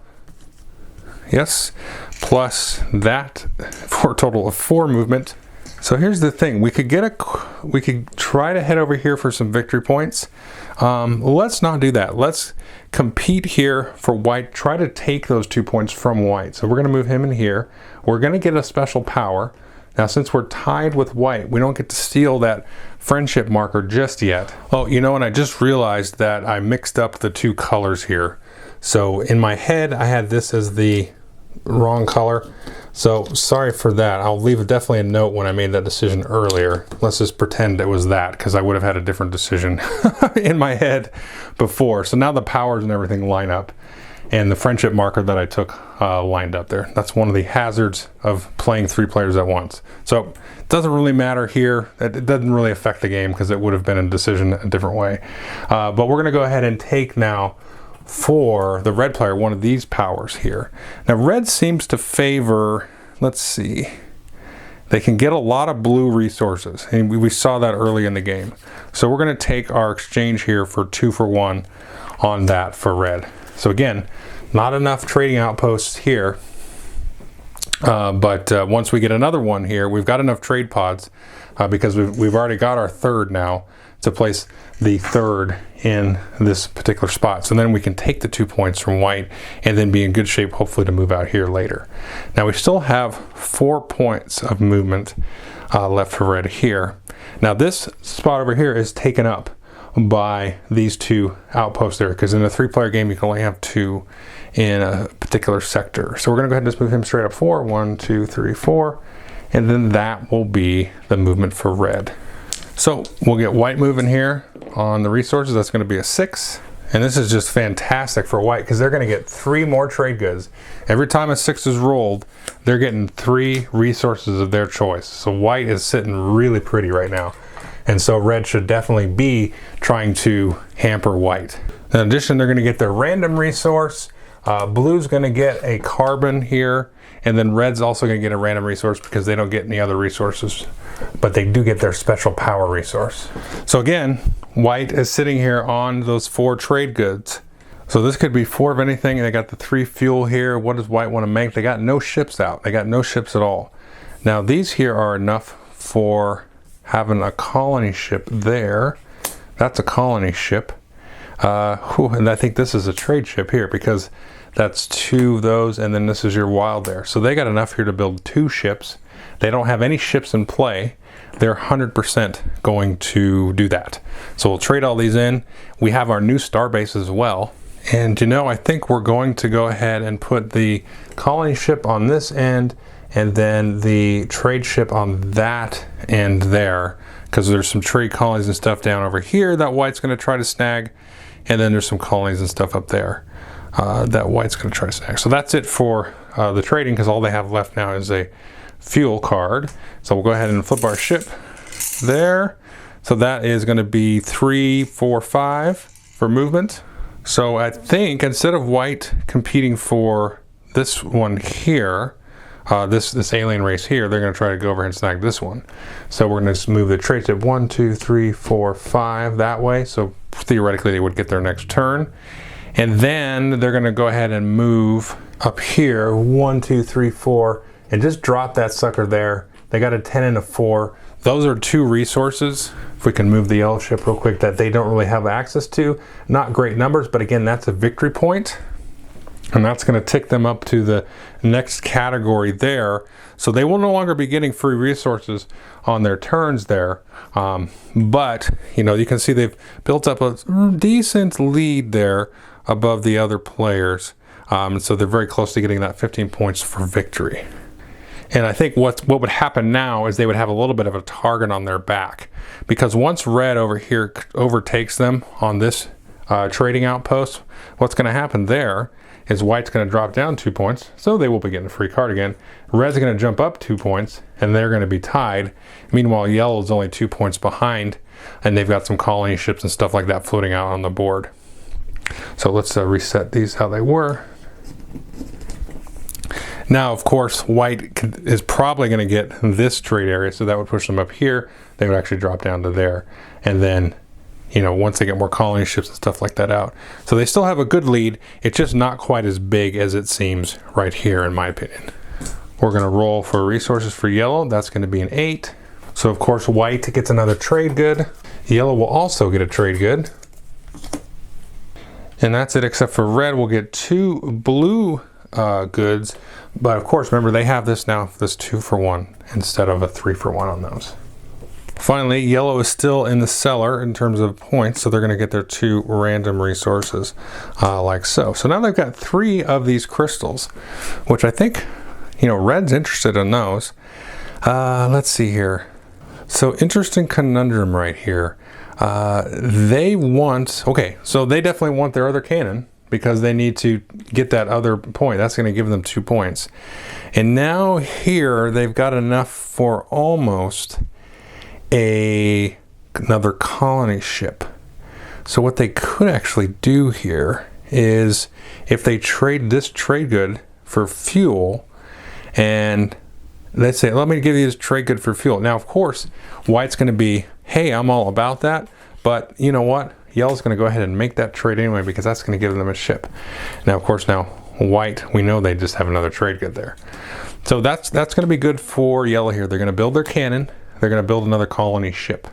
S1: Yes, plus that for a total of 4 movement. So here's the thing, we could try to head over here for some victory points. Let's not do that. Let's compete here for white, try to take those 2 points from white. So we're going to move him in here. We're going to get a special power. Now since we're tied with white, we don't get to steal that friendship marker just yet. Oh, you know, and I just realized that I mixed up the 2 colors here. So in my head, I had this as the wrong color. So sorry for that. I'll leave definitely a note when I made that decision earlier. Let's just pretend it was that, because I would have had a different decision in my head before. So now the powers and everything line up, and the friendship marker that I took lined up there. That's one of the hazards of playing 3 players at once. So it doesn't really matter here. It doesn't really affect the game, because it would have been a decision a different way. But we're going to go ahead and take now for the red player one of these powers here. Now red seems to favor, let's see, they can get a lot of blue resources, and we saw that early in the game. So we're going to take our exchange here for 2 for 1 on that for red. So again, not enough trading outposts here, but once we get another one here, we've got enough trade pods because we've already got our 3rd now to place the 3rd in this particular spot. So then we can take the 2 points from white and then be in good shape, hopefully, to move out here later. Now we still have 4 points of movement left for red here. Now this spot over here is taken up by these 2 outposts there, because in a 3-player game you can only have 2 in a particular sector. So we're going to go ahead and just move him straight up 4. 1, 2, 3, 4, and then that will be the movement for red. So we'll get white moving here on the resources. That's going to be a 6. And this is just fantastic for white, because they're going to get 3 more trade goods. Every time a 6 is rolled, they're getting 3 resources of their choice. So white is sitting really pretty right now. And so red should definitely be trying to hamper white. In addition, they're going to get their random resource. Blue's going to get a carbon here. And then red's also going to get a random resource because they don't get any other resources, but they do get their special power resource. So again, white is sitting here on those 4 trade goods. So this could be 4 of anything. They got the 3 fuel here. What does white want to make? They got no ships out. They got no ships at all. Now these here are enough for having a colony ship there. That's a colony ship. And I think this is a trade ship here, because that's 2 of those, and then this is your wild there. So they got enough here to build 2 ships. They don't have any ships in play. They're 100% going to do that. So we'll trade all these in. We have our new star base as well. And you know, I think we're going to go ahead and put the colony ship on this end, and then the trade ship on that end there, because there's some trade colonies and stuff down over here that white's going to try to snag, and then there's some colonies and stuff up there that white's going to try to snag. So that's it for the trading, because all they have left now is a fuel card. So we'll go ahead and flip our ship there. So that is going to be 3, 4, 5 for movement. So I think instead of white competing for this one here, this alien race here, they're going to try to go over and snag this one. So we're going to move the trade ship 1, 2, 3, 4, 5 that way. So theoretically they would get their next turn. And then they're going to go ahead and move up here 1, 2, 3, 4, and just drop that sucker there. They got a 10 and a 4. Those are 2 resources, if we can move the yellow ship real quick, that they don't really have access to. Not great numbers, but again, that's a victory point. And that's going to tick them up to the next category there. So they will no longer be getting free resources on their turns there. But, you know, you can see they've built up a decent lead there above the other players. So they're very close to getting that 15 points for victory. And I think what would happen now is they would have a little bit of a target on their back, because once red over here overtakes them on this trading outpost, what's going to happen there is white's going to drop down 2 points, so they will be getting a free card again. Red's going to jump up 2 points, and they're going to be tied. Meanwhile, yellow's only 2 points behind, and they've got some colony ships and stuff like that floating out on the board. So let's reset these how they were. Now, of course, white is probably going to get this trade area, so that would push them up here. They would actually drop down to there. And then, you know, once they get more colony ships and stuff like that out. So they still have a good lead. It's just not quite as big as it seems right here, in my opinion. We're going to roll for resources for yellow. That's going to be an 8. So, of course, white gets another trade good. Yellow will also get a trade good. And that's it, except for red will get 2 blue goods. But of course, remember, they have this now, this 2 for 1 instead of a 3 for 1 on those. Finally, yellow is still in the cellar in terms of points, so they're going to get their 2 random resources like so. So now they've got 3 of these crystals, which I think, you know, red's interested in those. Let's see here. So interesting conundrum right here. They want, okay, so they definitely want their other cannon, because they need to get that other point. That's going to give them 2 points. And now here they've got enough for almost another colony ship. So what they could actually do here is, if they trade this trade good for fuel, and let's say, let me give you this trade good for fuel. Now, of course, white's going to be, hey, I'm all about that, but you know what? Yellow's going to go ahead and make that trade anyway, because that's going to give them a ship. Now, of course, now white, we know they just have another trade good there. So that's going to be good for yellow here. They're going to build their cannon. They're going to build another colony ship.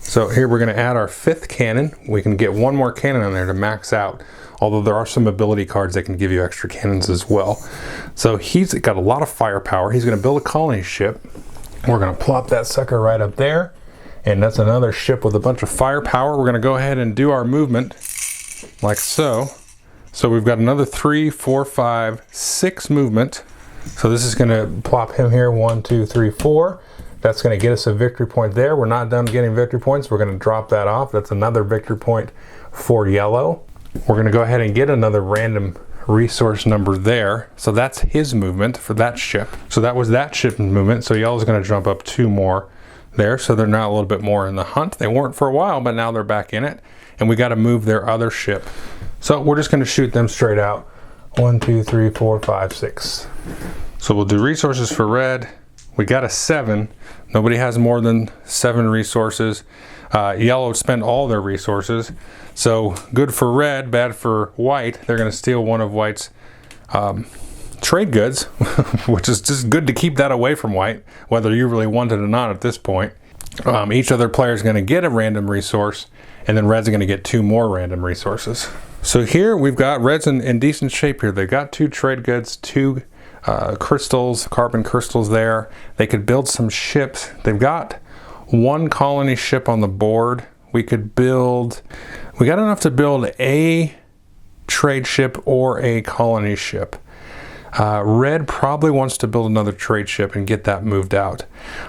S1: So here we're going to add our 5th cannon. We can get 1 more cannon on there to max out, although there are some ability cards that can give you extra cannons as well. So he's got a lot of firepower. He's going to build a colony ship. We're going to plop that sucker right up there. And that's another ship with a bunch of firepower. We're going to go ahead and do our movement like so. So we've got another 3, 4, 5, 6 movement. So this is going to plop him here, 1, 2, 3, 4. That's going to get us a victory point there. We're not done getting victory points. We're going to drop that off. That's another victory point for yellow. We're going to go ahead and get another random resource number there. So that's his movement for that ship. So that was that ship movement. So yellow's going to jump up 2 more there, so they're now a little bit more in the hunt. They weren't for a while, but now they're back in it, and we got to move their other ship. So we're just going to shoot them straight out. 1, 2, 3, 4, 5, 6. So we'll do resources for red. We got a 7. Nobody has more than 7 resources. Yellow spent all their resources, so good for red, bad for white. They're going to steal one of white's trade goods, which is just good to keep that away from white, whether you really want it or not at this point. Each other player is going to get a random resource, and then red's going to get 2 more random resources. So here we've got red's in decent shape here. They've got 2 trade goods, 2 crystals, carbon crystals there. They could build some ships. They've got 1 colony ship on the board. We got enough to build a trade ship or a colony ship. Red probably wants to build another trade ship and get that moved out.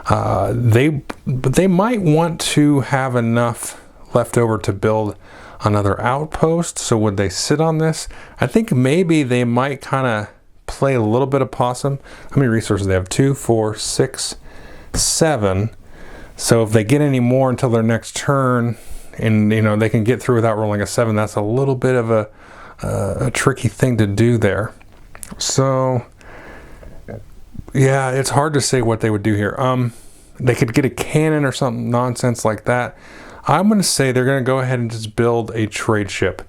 S1: They might want to have enough left over to build another outpost. So would they sit on this? I think maybe they might kind of play a little bit of possum. How many resources they have? 2, 4, 6, 7. So if they get any more until their next turn, and they can get through without rolling a 7, that's a little bit of a tricky thing to do there. So yeah, it's hard to say what they would do here. They could get a cannon or something nonsense like that. I'm going to say they're going to go ahead and just build a trade ship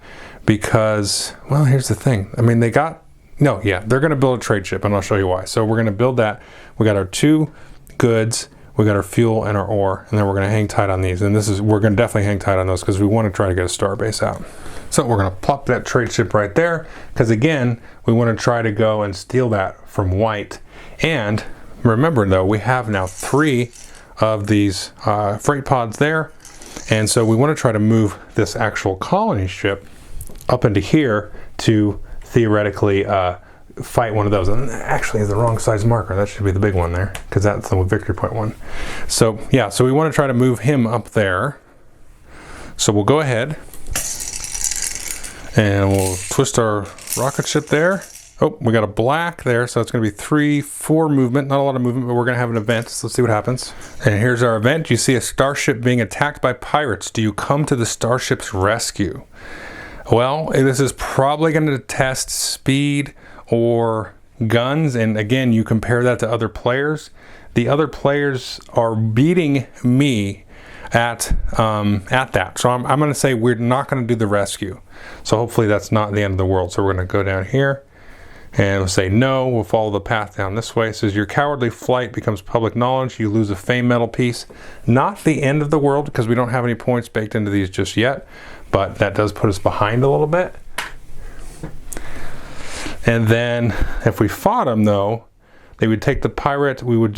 S1: because, well, here's the thing. I mean, they're going to build a trade ship, and I'll show you why. So we're going to build that. We got our 2 goods, we got our fuel and our ore, and then we're going to hang tight on these. And we're going to definitely hang tight on those because we want to try to get a star base out. So we're going to plop that trade ship right there because, again, we want to try to go and steal that from white. And remember, though, we have now 3 of these freight pods there. And so we want to try to move this actual colony ship up into here to theoretically fight one of those. And actually, is the wrong size marker. That should be the big one there because that's the victory point one. So yeah, so we want to try to move him up there. So we'll go ahead and we'll twist our rocket ship there. Oh, we got a black there, so it's going to be 3, 4 movement. Not a lot of movement, but we're going to have an event. So let's see what happens. And here's our event. You see a starship being attacked by pirates. Do you come to the starship's rescue? Well, this is probably going to test speed or guns. And again, you compare that to other players. The other players are beating me at that. So I'm going to say we're not going to do the rescue. So hopefully that's not the end of the world. So we're going to go down here. And we'll say no, we'll follow the path down this way. It says your cowardly flight becomes public knowledge. You lose a fame metal piece. Not the end of the world because we don't have any points baked into these just yet, but that does put us behind a little bit. And then if we fought them though, they would take the pirate, we'd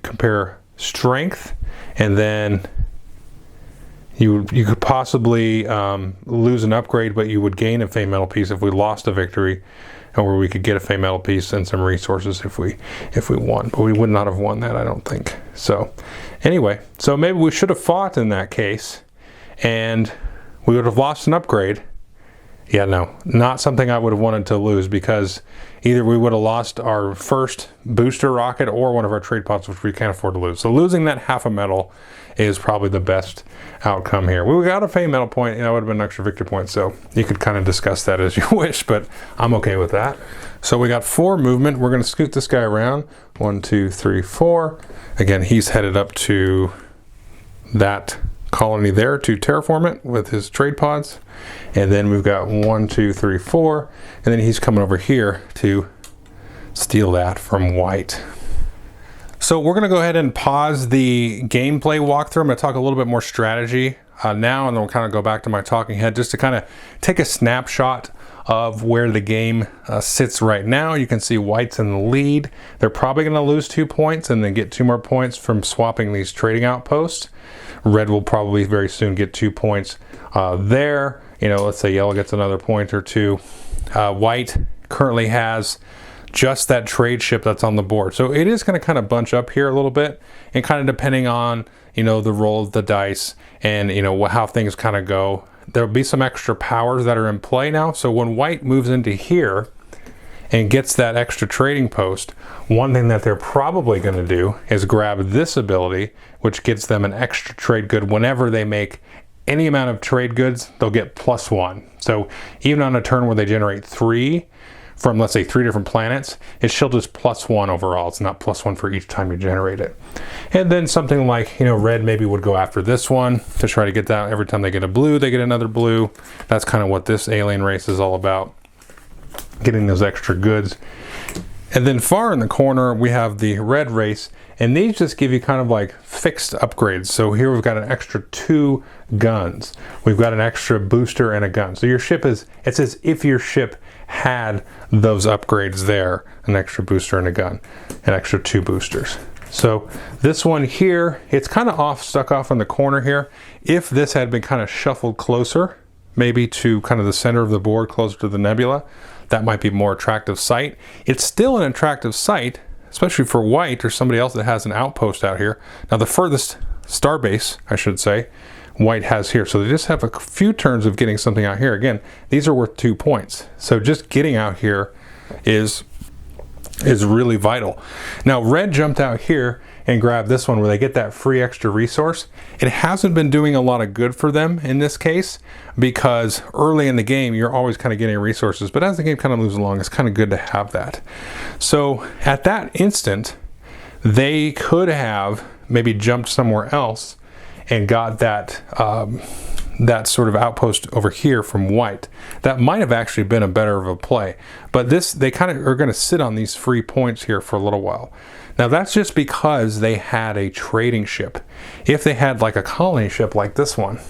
S1: compare strength, and then you could possibly lose an upgrade, but you would gain a fame metal piece if we lost a victory. Or we could get a fame metal piece and some resources if we won, but we would not have won that, I don't think. So anyway, so maybe we should have fought in that case, and we would have lost an upgrade. Yeah, no, not something I would have wanted to lose because either we would have lost our first booster rocket or one of our trade pods, which we can't afford to lose. So losing that half a metal is probably the best outcome here. We got a fame metal point, that would have been an extra victory point, so you could kind of discuss that as you wish, but I'm okay with that. So we got 4 movement. We're going to scoot this guy around. 1, 2, 3, 4. Again, he's headed up to that colony there to terraform it with his trade pods. And then we've got 1, 2, 3, 4. And then he's coming over here to steal that from white. So we're going to go ahead and pause the gameplay walkthrough. I'm going to talk a little bit more strategy now, and then we'll kind of go back to my talking head just to kind of take a snapshot of where the game sits right now. You can see white's in the lead. They're probably going to lose 2 points and then get 2 more points from swapping these trading outposts. Red will probably very soon get 2 points there. Let's say yellow gets another point or 2. White currently has just that trade ship that's on the board. So it is going to kind of bunch up here a little bit, and kind of depending on, the roll of the dice and, how things kind of go. There'll be some extra powers that are in play now. So when white moves into here and gets that extra trading post, one thing that they're probably going to do is grab this ability, which gives them an extra trade good. Whenever they make any amount of trade goods, they'll get +1. So even on a turn where they generate 3 from, let's say, 3 different planets, it's still just +1 overall. It's not +1 for each time you generate it. And then something like, red maybe would go after this one to try to get that. Every time they get a blue, they get another blue. That's kind of what this alien race is all about, getting those extra goods. And then far in the corner, we have the red race, And these just give you kind of like fixed upgrades. So here we've got an extra 2 guns. We've got an extra booster and a gun. So your ship is, it's as if your ship had those upgrades there, an extra booster and a gun, an extra 2 boosters. So this one here, it's kind of stuck off in the corner here. If this had been kind of shuffled closer, maybe to kind of the center of the board, closer to the nebula, that might be more attractive sight. It's still an attractive sight, especially for white or somebody else that has an outpost out here. Now the furthest starbase, I should say, white has here. So they just have a few turns of getting something out here. Again, these are worth 2 points. So just getting out here is really vital. Now red jumped out here and grabbed this one where they get that free extra resource. It hasn't been doing a lot of good for them in this case, because early in the game you're always kind of getting resources, but as the game kind of moves along, it's kind of good to have that. So at that instant, they could have maybe jumped somewhere else and got that that sort of outpost over here from white. That might have actually been a better of a play, but they kind of are going to sit on these free points here for a little while. Now that's just because they had a trading ship. If they had like a colony ship like this one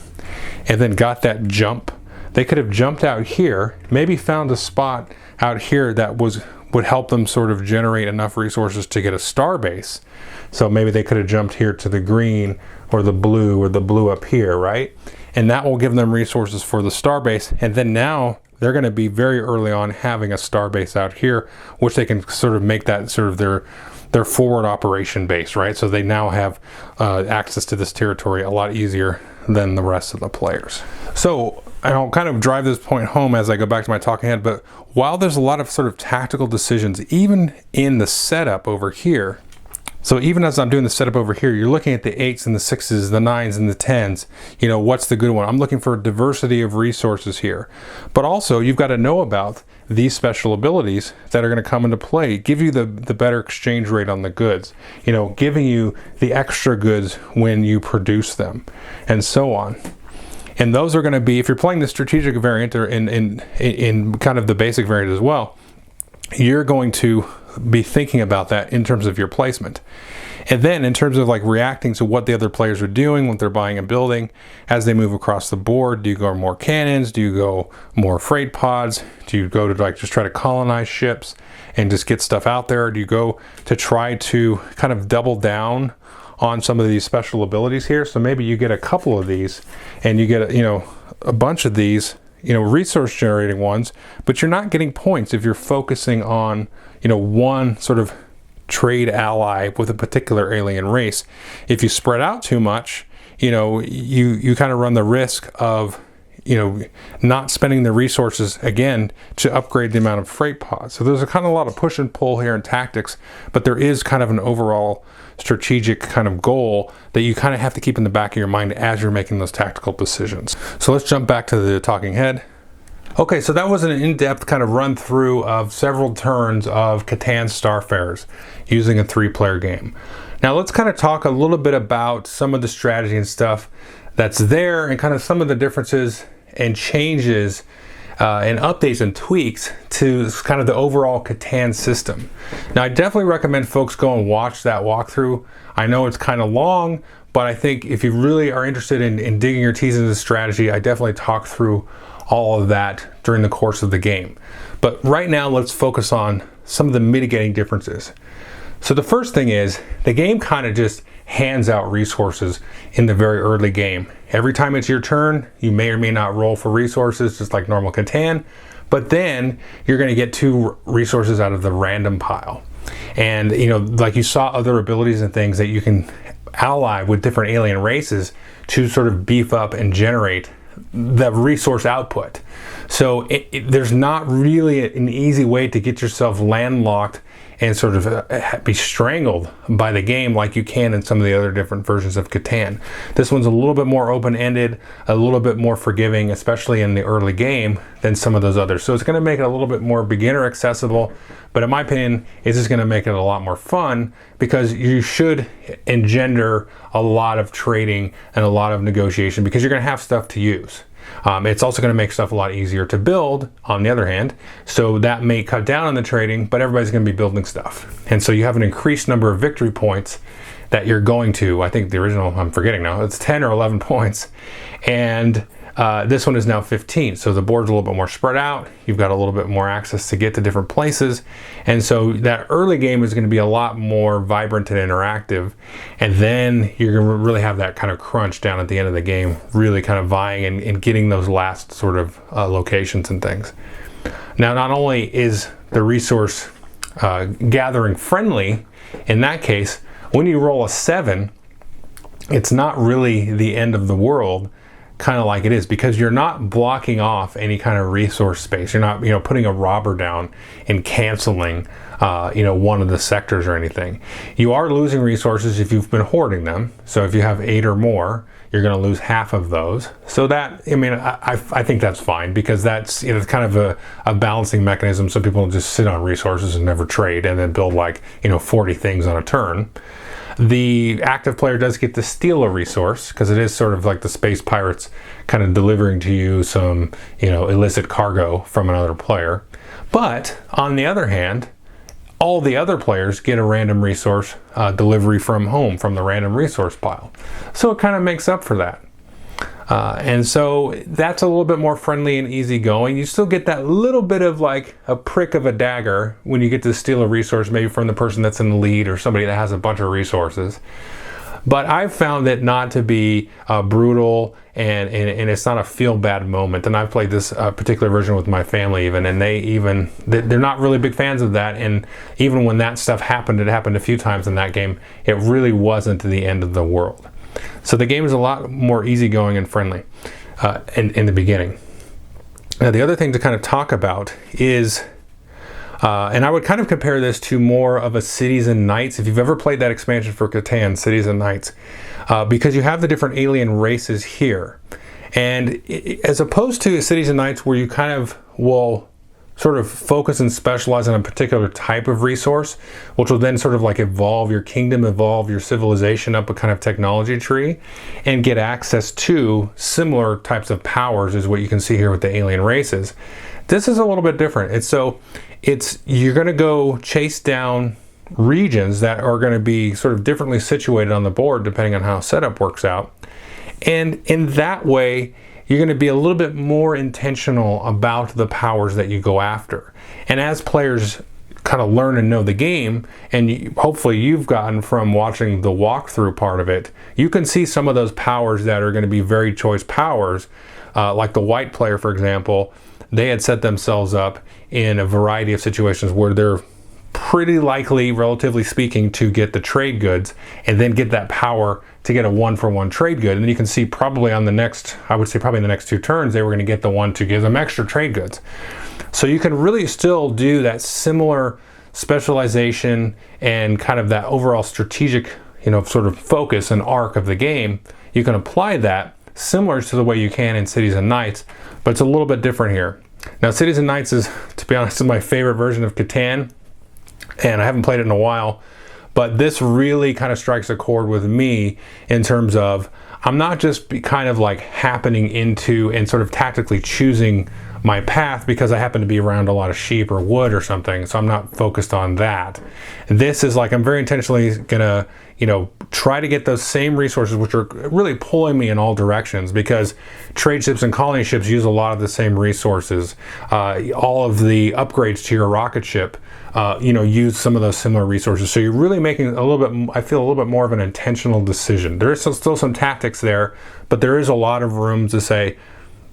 S1: and then got that jump, they could have jumped out here, maybe found a spot out here that would help them sort of generate enough resources to get a star base. So maybe they could have jumped here to the green or the blue up here, right? And that will give them resources for the star base. And then now they're going to be very early on having a star base out here, which they can sort of make that sort of their forward operation base, right? So they now have access to this territory a lot easier than the rest of the players. So I'll kind of drive this point home as I go back to my talking head, but while there's a lot of sort of tactical decisions, even in the setup over here, so even as I'm doing the setup over here, you're looking at the 8s and the 6s, the 9s and the 10s. You know, what's the good one? I'm looking for a diversity of resources here. But also, you've got to know about these special abilities that are going to come into play, give you the better exchange rate on the goods, you know, giving you the extra goods when you produce them, and so on. And those are going to be, if you're playing the strategic variant or in kind of the basic variant as well, you're going to be thinking about that in terms of your placement. And then in terms of like reacting to what the other players are doing, what they're buying and building as they move across the board. Do you go more cannons? Do you go more freight pods? Do you go to like just try to colonize ships and just get stuff out there? Or do you go to try to kind of double down on some of these special abilities here? So maybe you get a couple of these and you get, you know, a bunch of these, you know, resource generating ones, but you're not getting points if you're focusing on, you know, one sort of trade ally with a particular alien race. If you spread out too much, you know, you kind of run the risk of, you know, not spending the resources again to upgrade the amount of freight pods. So there's a kind of a lot of push and pull here in tactics, but there is kind of an overall strategic kind of goal that you kind of have to keep in the back of your mind as you're making those tactical decisions. So let's jump back to the talking head. Okay, so that was an in-depth kind of run through of several turns of Catan Starfarers using a 3-player game. Now let's kind of talk a little bit about some of the strategy and stuff that's there and kind of some of the differences and changes and updates and tweaks to kind of the overall Catan system. Now I definitely recommend folks go and watch that walkthrough. I know it's kind of long, but I think if you really are interested in digging your teeth into the strategy, I definitely talk through all of that during the course of the game. But right now let's focus on some of the mitigating differences. So the first thing is the game kind of just hands out resources in the very early game. Every time it's your turn, you may or may not roll for resources just like normal Catan, but then you're going to get 2 resources out of the random pile. And you know, like you saw other abilities and things that you can ally with different alien races to sort of beef up and generate the resource output. So there's not really an easy way to get yourself landlocked and sort of be strangled by the game like you can in some of the other different versions of Catan. This one's a little bit more open-ended, a little bit more forgiving, especially in the early game, than some of those others. So it's going to make it a little bit more beginner accessible, but in my opinion, it's just going to make it a lot more fun because you should engender a lot of trading and a lot of negotiation because you're going to have stuff to use. It's also going to make stuff a lot easier to build, on the other hand, so that may cut down on the trading, but everybody's going to be building stuff. And so you have an increased number of victory points that you're going to, I think the original, I'm forgetting now, it's 10 or 11 points. And this one is now 15. So the board's a little bit more spread out. You've got a little bit more access to get to different places. And so that early game is going to be a lot more vibrant and interactive. And then you're going to really have that kind of crunch down at the end of the game, really kind of vying and getting those last sort of locations and things. Now, not only is the resource gathering friendly, in that case, when you roll a 7, it's not really the end of the world, kind of like it is, because you're not blocking off any kind of resource space. You're not, putting a robber down and canceling, one of the sectors or anything. You are losing resources if you've been hoarding them. So if you have 8 or more, you're going to lose half of those. So that, I think that's fine, because that's, it's kind of a balancing mechanism. So people just sit on resources and never trade and then build 40 things on a turn. The active player does get to steal a resource, because it is sort of like the space pirates kind of delivering to you some, illicit cargo from another player. But on the other hand, all the other players get a random resource delivery from home, from the random resource pile. So it kind of makes up for that. And so that's a little bit more friendly and easygoing. You still get that little bit of like a prick of a dagger when you get to steal a resource, maybe from the person that's in the lead or somebody that has a bunch of resources. But I've found it not to be brutal, and it's not a feel bad moment. And I've played this particular version with my family even, and they're not really big fans of that. And even when that stuff happened, it happened a few times in that game, it really wasn't the end of the world. So the game is a lot more easygoing and friendly in the beginning. Now, the other thing to kind of talk about is, and I would kind of compare this to more of a Cities and Knights, if you've ever played that expansion for Catan, Cities and Knights, because you have the different alien races here. And as opposed to Cities and Knights, where you kind of will sort of focus and specialize on a particular type of resource, which will then sort of like evolve your kingdom, evolve your civilization up a kind of technology tree, and get access to similar types of powers, is what you can see here with the alien races. This is a little bit different. You're going to go chase down regions that are going to be sort of differently situated on the board depending on how setup works out. And in that way, you're going to be a little bit more intentional about the powers that you go after. And as players kind of learn and know the game, and hopefully you've gotten from watching the walkthrough part of it, you can see some of those powers that are going to be very choice powers, like the white player, for example. They had set themselves up in a variety of situations where they're pretty likely, relatively speaking, to get the trade goods and then get that power to get a 1-for-1 trade good. And then you can see probably in the next 2 turns, they were going to get the one to give them extra trade goods. So you can really still do that similar specialization and kind of that overall strategic, sort of focus and arc of the game. You can apply that similar to the way you can in Cities and Knights, but it's a little bit different here. Now, Cities and Knights is, to be honest, my favorite version of Catan, and I haven't played it in a while, but this really kind of strikes a chord with me in terms of, I'm not just kind of like happening into and sort of tactically choosing my path because I happen to be around a lot of sheep or wood or something, so I'm not focused on that. This is like, I'm very intentionally gonna, try to get those same resources, which are really pulling me in all directions, because trade ships and colony ships use a lot of the same resources. All of the upgrades to your rocket ship, use some of those similar resources. So you're really making I feel a little bit more of an intentional decision. There is still some tactics there, but there is a lot of room to say,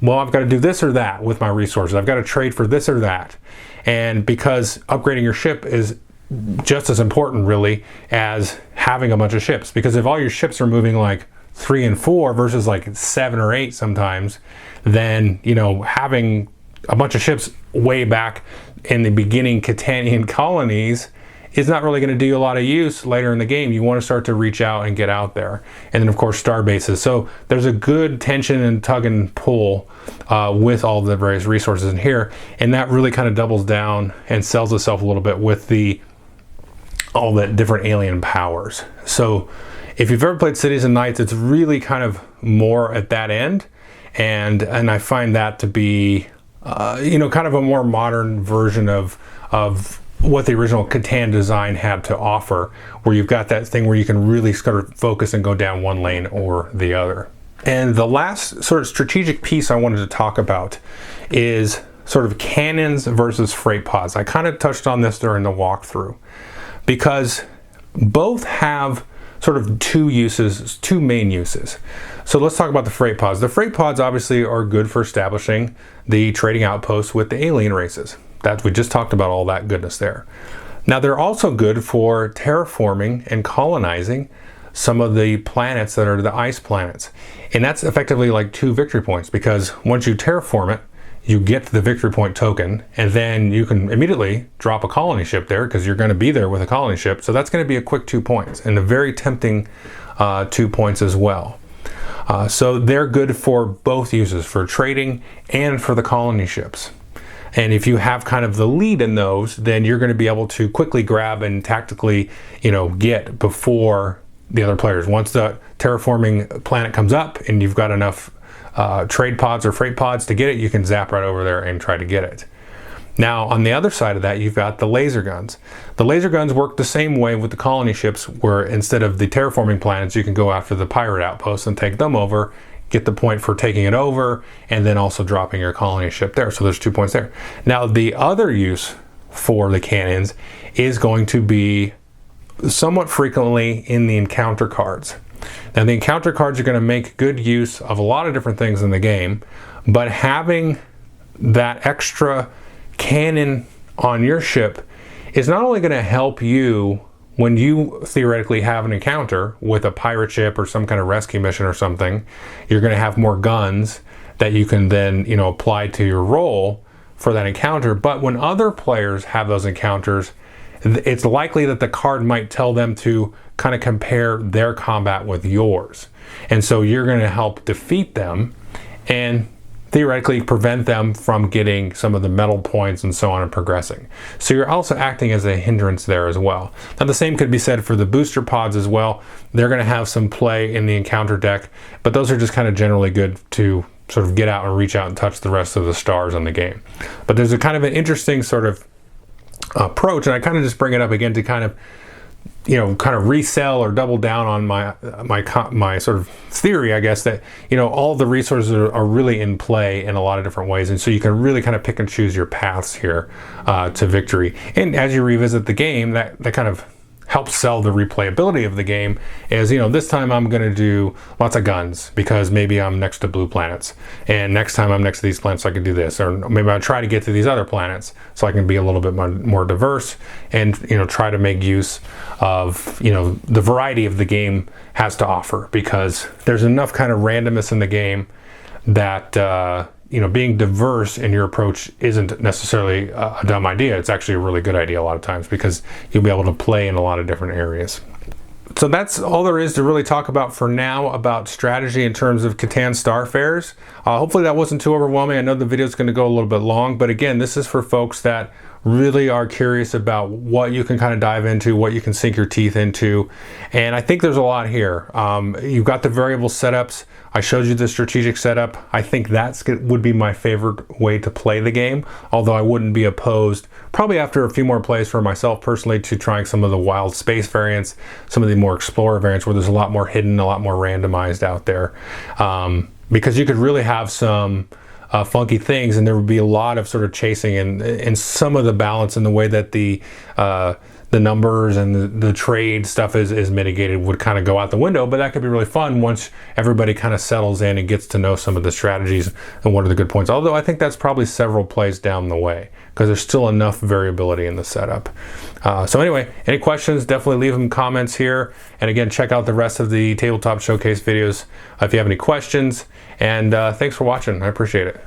S1: well, I've got to do this or that with my resources. I've got to trade for this or that. And because upgrading your ship is just as important, really, as having a bunch of ships. Because if all your ships are moving like 3 and 4 versus like 7 or 8 sometimes, then, having a bunch of ships way back in the beginning Catanian colonies is not really going to do you a lot of use later in the game. You want to start to reach out and get out there. And then, of course, star bases. So there's a good tension and tug and pull with all the various resources in here. And that really kind of doubles down and sells itself a little bit with all the different alien powers. So if you've ever played Cities and Knights, it's really kind of more at that end. and I find that to be you know, kind of a more modern version of what the original Catan design had to offer, where you've got that thing where you can really sort of focus and go down one lane or the other. And the last sort of strategic piece I wanted to talk about is sort of cannons versus freight pods. I kind of touched on this during the walkthrough, because both have sort of two main uses. So let's talk about the freight pods. The freight pods obviously are good for establishing the trading outposts with the alien races. We just talked about all that goodness there. Now they're also good for terraforming and colonizing some of the planets that are the ice planets. And that's effectively like 2 victory points, because once you terraform it, you get the victory point token, and then you can immediately drop a colony ship there, because you're going to be there with a colony ship. So that's going to be a quick 2 points, and a very tempting 2 points as well. So they're good for both uses, for trading and for the colony ships. And if you have kind of the lead in those, then you're going to be able to quickly grab and tactically, you know, get before the other players. Once the terraforming planet comes up and you've got enough trade pods or freight pods to get it, you can zap right over there and try to get it. Now on the other side of that, you've got the laser guns. The laser guns work the same way with the colony ships, where instead of the terraforming planets, you can go after the pirate outposts and take them over, get the point for taking it over, and then also dropping your colony ship there. So there's 2 points there. Now the other use for the cannons is going to be somewhat frequently in the encounter cards. Now the encounter cards are going to make good use of a lot of different things in the game, but having that extra cannon on your ship is not only going to help you when you theoretically have an encounter with a pirate ship or some kind of rescue mission or something. You're going to have more guns that you can then, you know, apply to your role for that encounter. But when other players have those encounters, it's likely that the card might tell them to kind of compare their combat with yours. And so you're going to help defeat them and theoretically prevent them from getting some of the medal points and so on and progressing. So you're also acting as a hindrance there as well. Now the same could be said for the booster pods as well. They're going to have some play in the encounter deck, but those are just kind of generally good to sort of get out and reach out and touch the rest of the stars on the game. But there's a kind of an interesting sort of approach, and I kind of just bring it up again to kind of, you know, kind of resell or double down on my sort of theory, I guess, that, you know, all the resources are really in play in a lot of different ways, and so you can really kind of pick and choose your paths here to victory. And as you revisit the game, that kind of helps sell the replayability of the game. Is, you know, this time I'm going to do lots of guns because maybe I'm next to blue planets, and next time I'm next to these planets so I can do this, or maybe I'll try to get to these other planets so I can be a little bit more diverse, and, you know, try to make use of, you know, the variety of the game has to offer, because there's enough kind of randomness in the game that you know, being diverse in your approach isn't necessarily a dumb idea. It's actually a really good idea a lot of times, because you'll be able to play in a lot of different areas. So that's all there is to really talk about for now about strategy in terms of Catan Starfarers. Hopefully that wasn't too overwhelming. I know the video is going to go a little bit long, but again, this is for folks that really are curious about what you can kind of dive into, what you can sink your teeth into. And I think there's a lot here. You've got the variable setups. I showed you the strategic setup. I think that would be my favorite way to play the game, although I wouldn't be opposed, probably after a few more plays for myself personally, to trying some of the wild space variants, some of the more explorer variants where there's a lot more hidden, a lot more randomized out there. Because you could really have some funky things, and there would be a lot of sort of chasing, and some of the balance in the way that the numbers and the trade stuff is mitigated would kind of go out the window. But that could be really fun once everybody kind of settles in and gets to know some of the strategies and what are the good points. Although I think that's probably several plays down the way, because there's still enough variability in the setup. So anyway, any questions, definitely leave them comments here. And again, check out the rest of the Tabletop Showcase videos if you have any questions. And thanks for watching. I appreciate it.